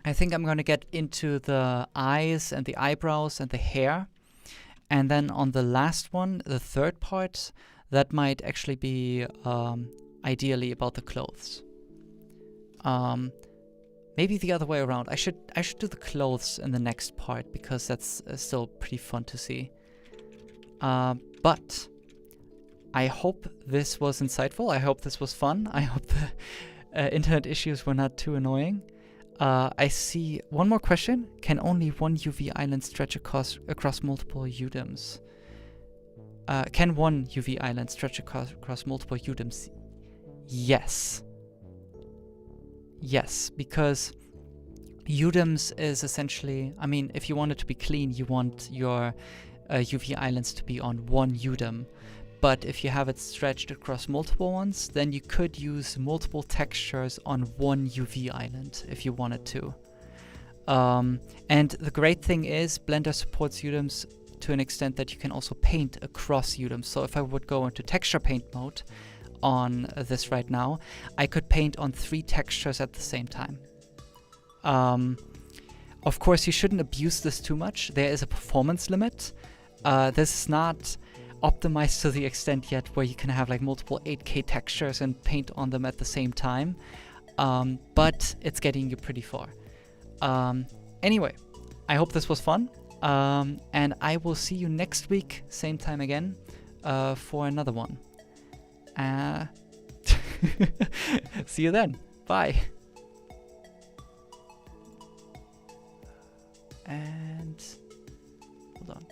S1: I think I'm going to get into the eyes and the eyebrows and the hair. And then on the last one, the third part, that might actually be ideally about the clothes. Maybe the other way around. I should do the clothes in the next part because that's still pretty fun to see. But I hope this was insightful. I hope this was fun. I hope the internet issues were not too annoying. I see one more question. Can only one UV island stretch across multiple UDIMs? Can one UV island stretch across multiple UDIMs? Yes. Yes, because UDIMs is essentially, I mean, if you want it to be clean, you want your UV islands to be on one UDIM. But if you have it stretched across multiple ones, then you could use multiple textures on one UV island if you wanted to. And the great thing is Blender supports UDIMs to an extent that you can also paint across UDIMs. So if I would go into texture paint mode on this right now, I could paint on 3 textures at the same time. Of course, you shouldn't abuse this too much. There is a performance limit. This is not optimized to the extent yet where you can have like multiple 8K textures and paint on them at the same time, but it's getting you pretty far. Anyway, I hope this was fun, and I will see you next week, same time again, for another one. See you then. Bye. And hold on.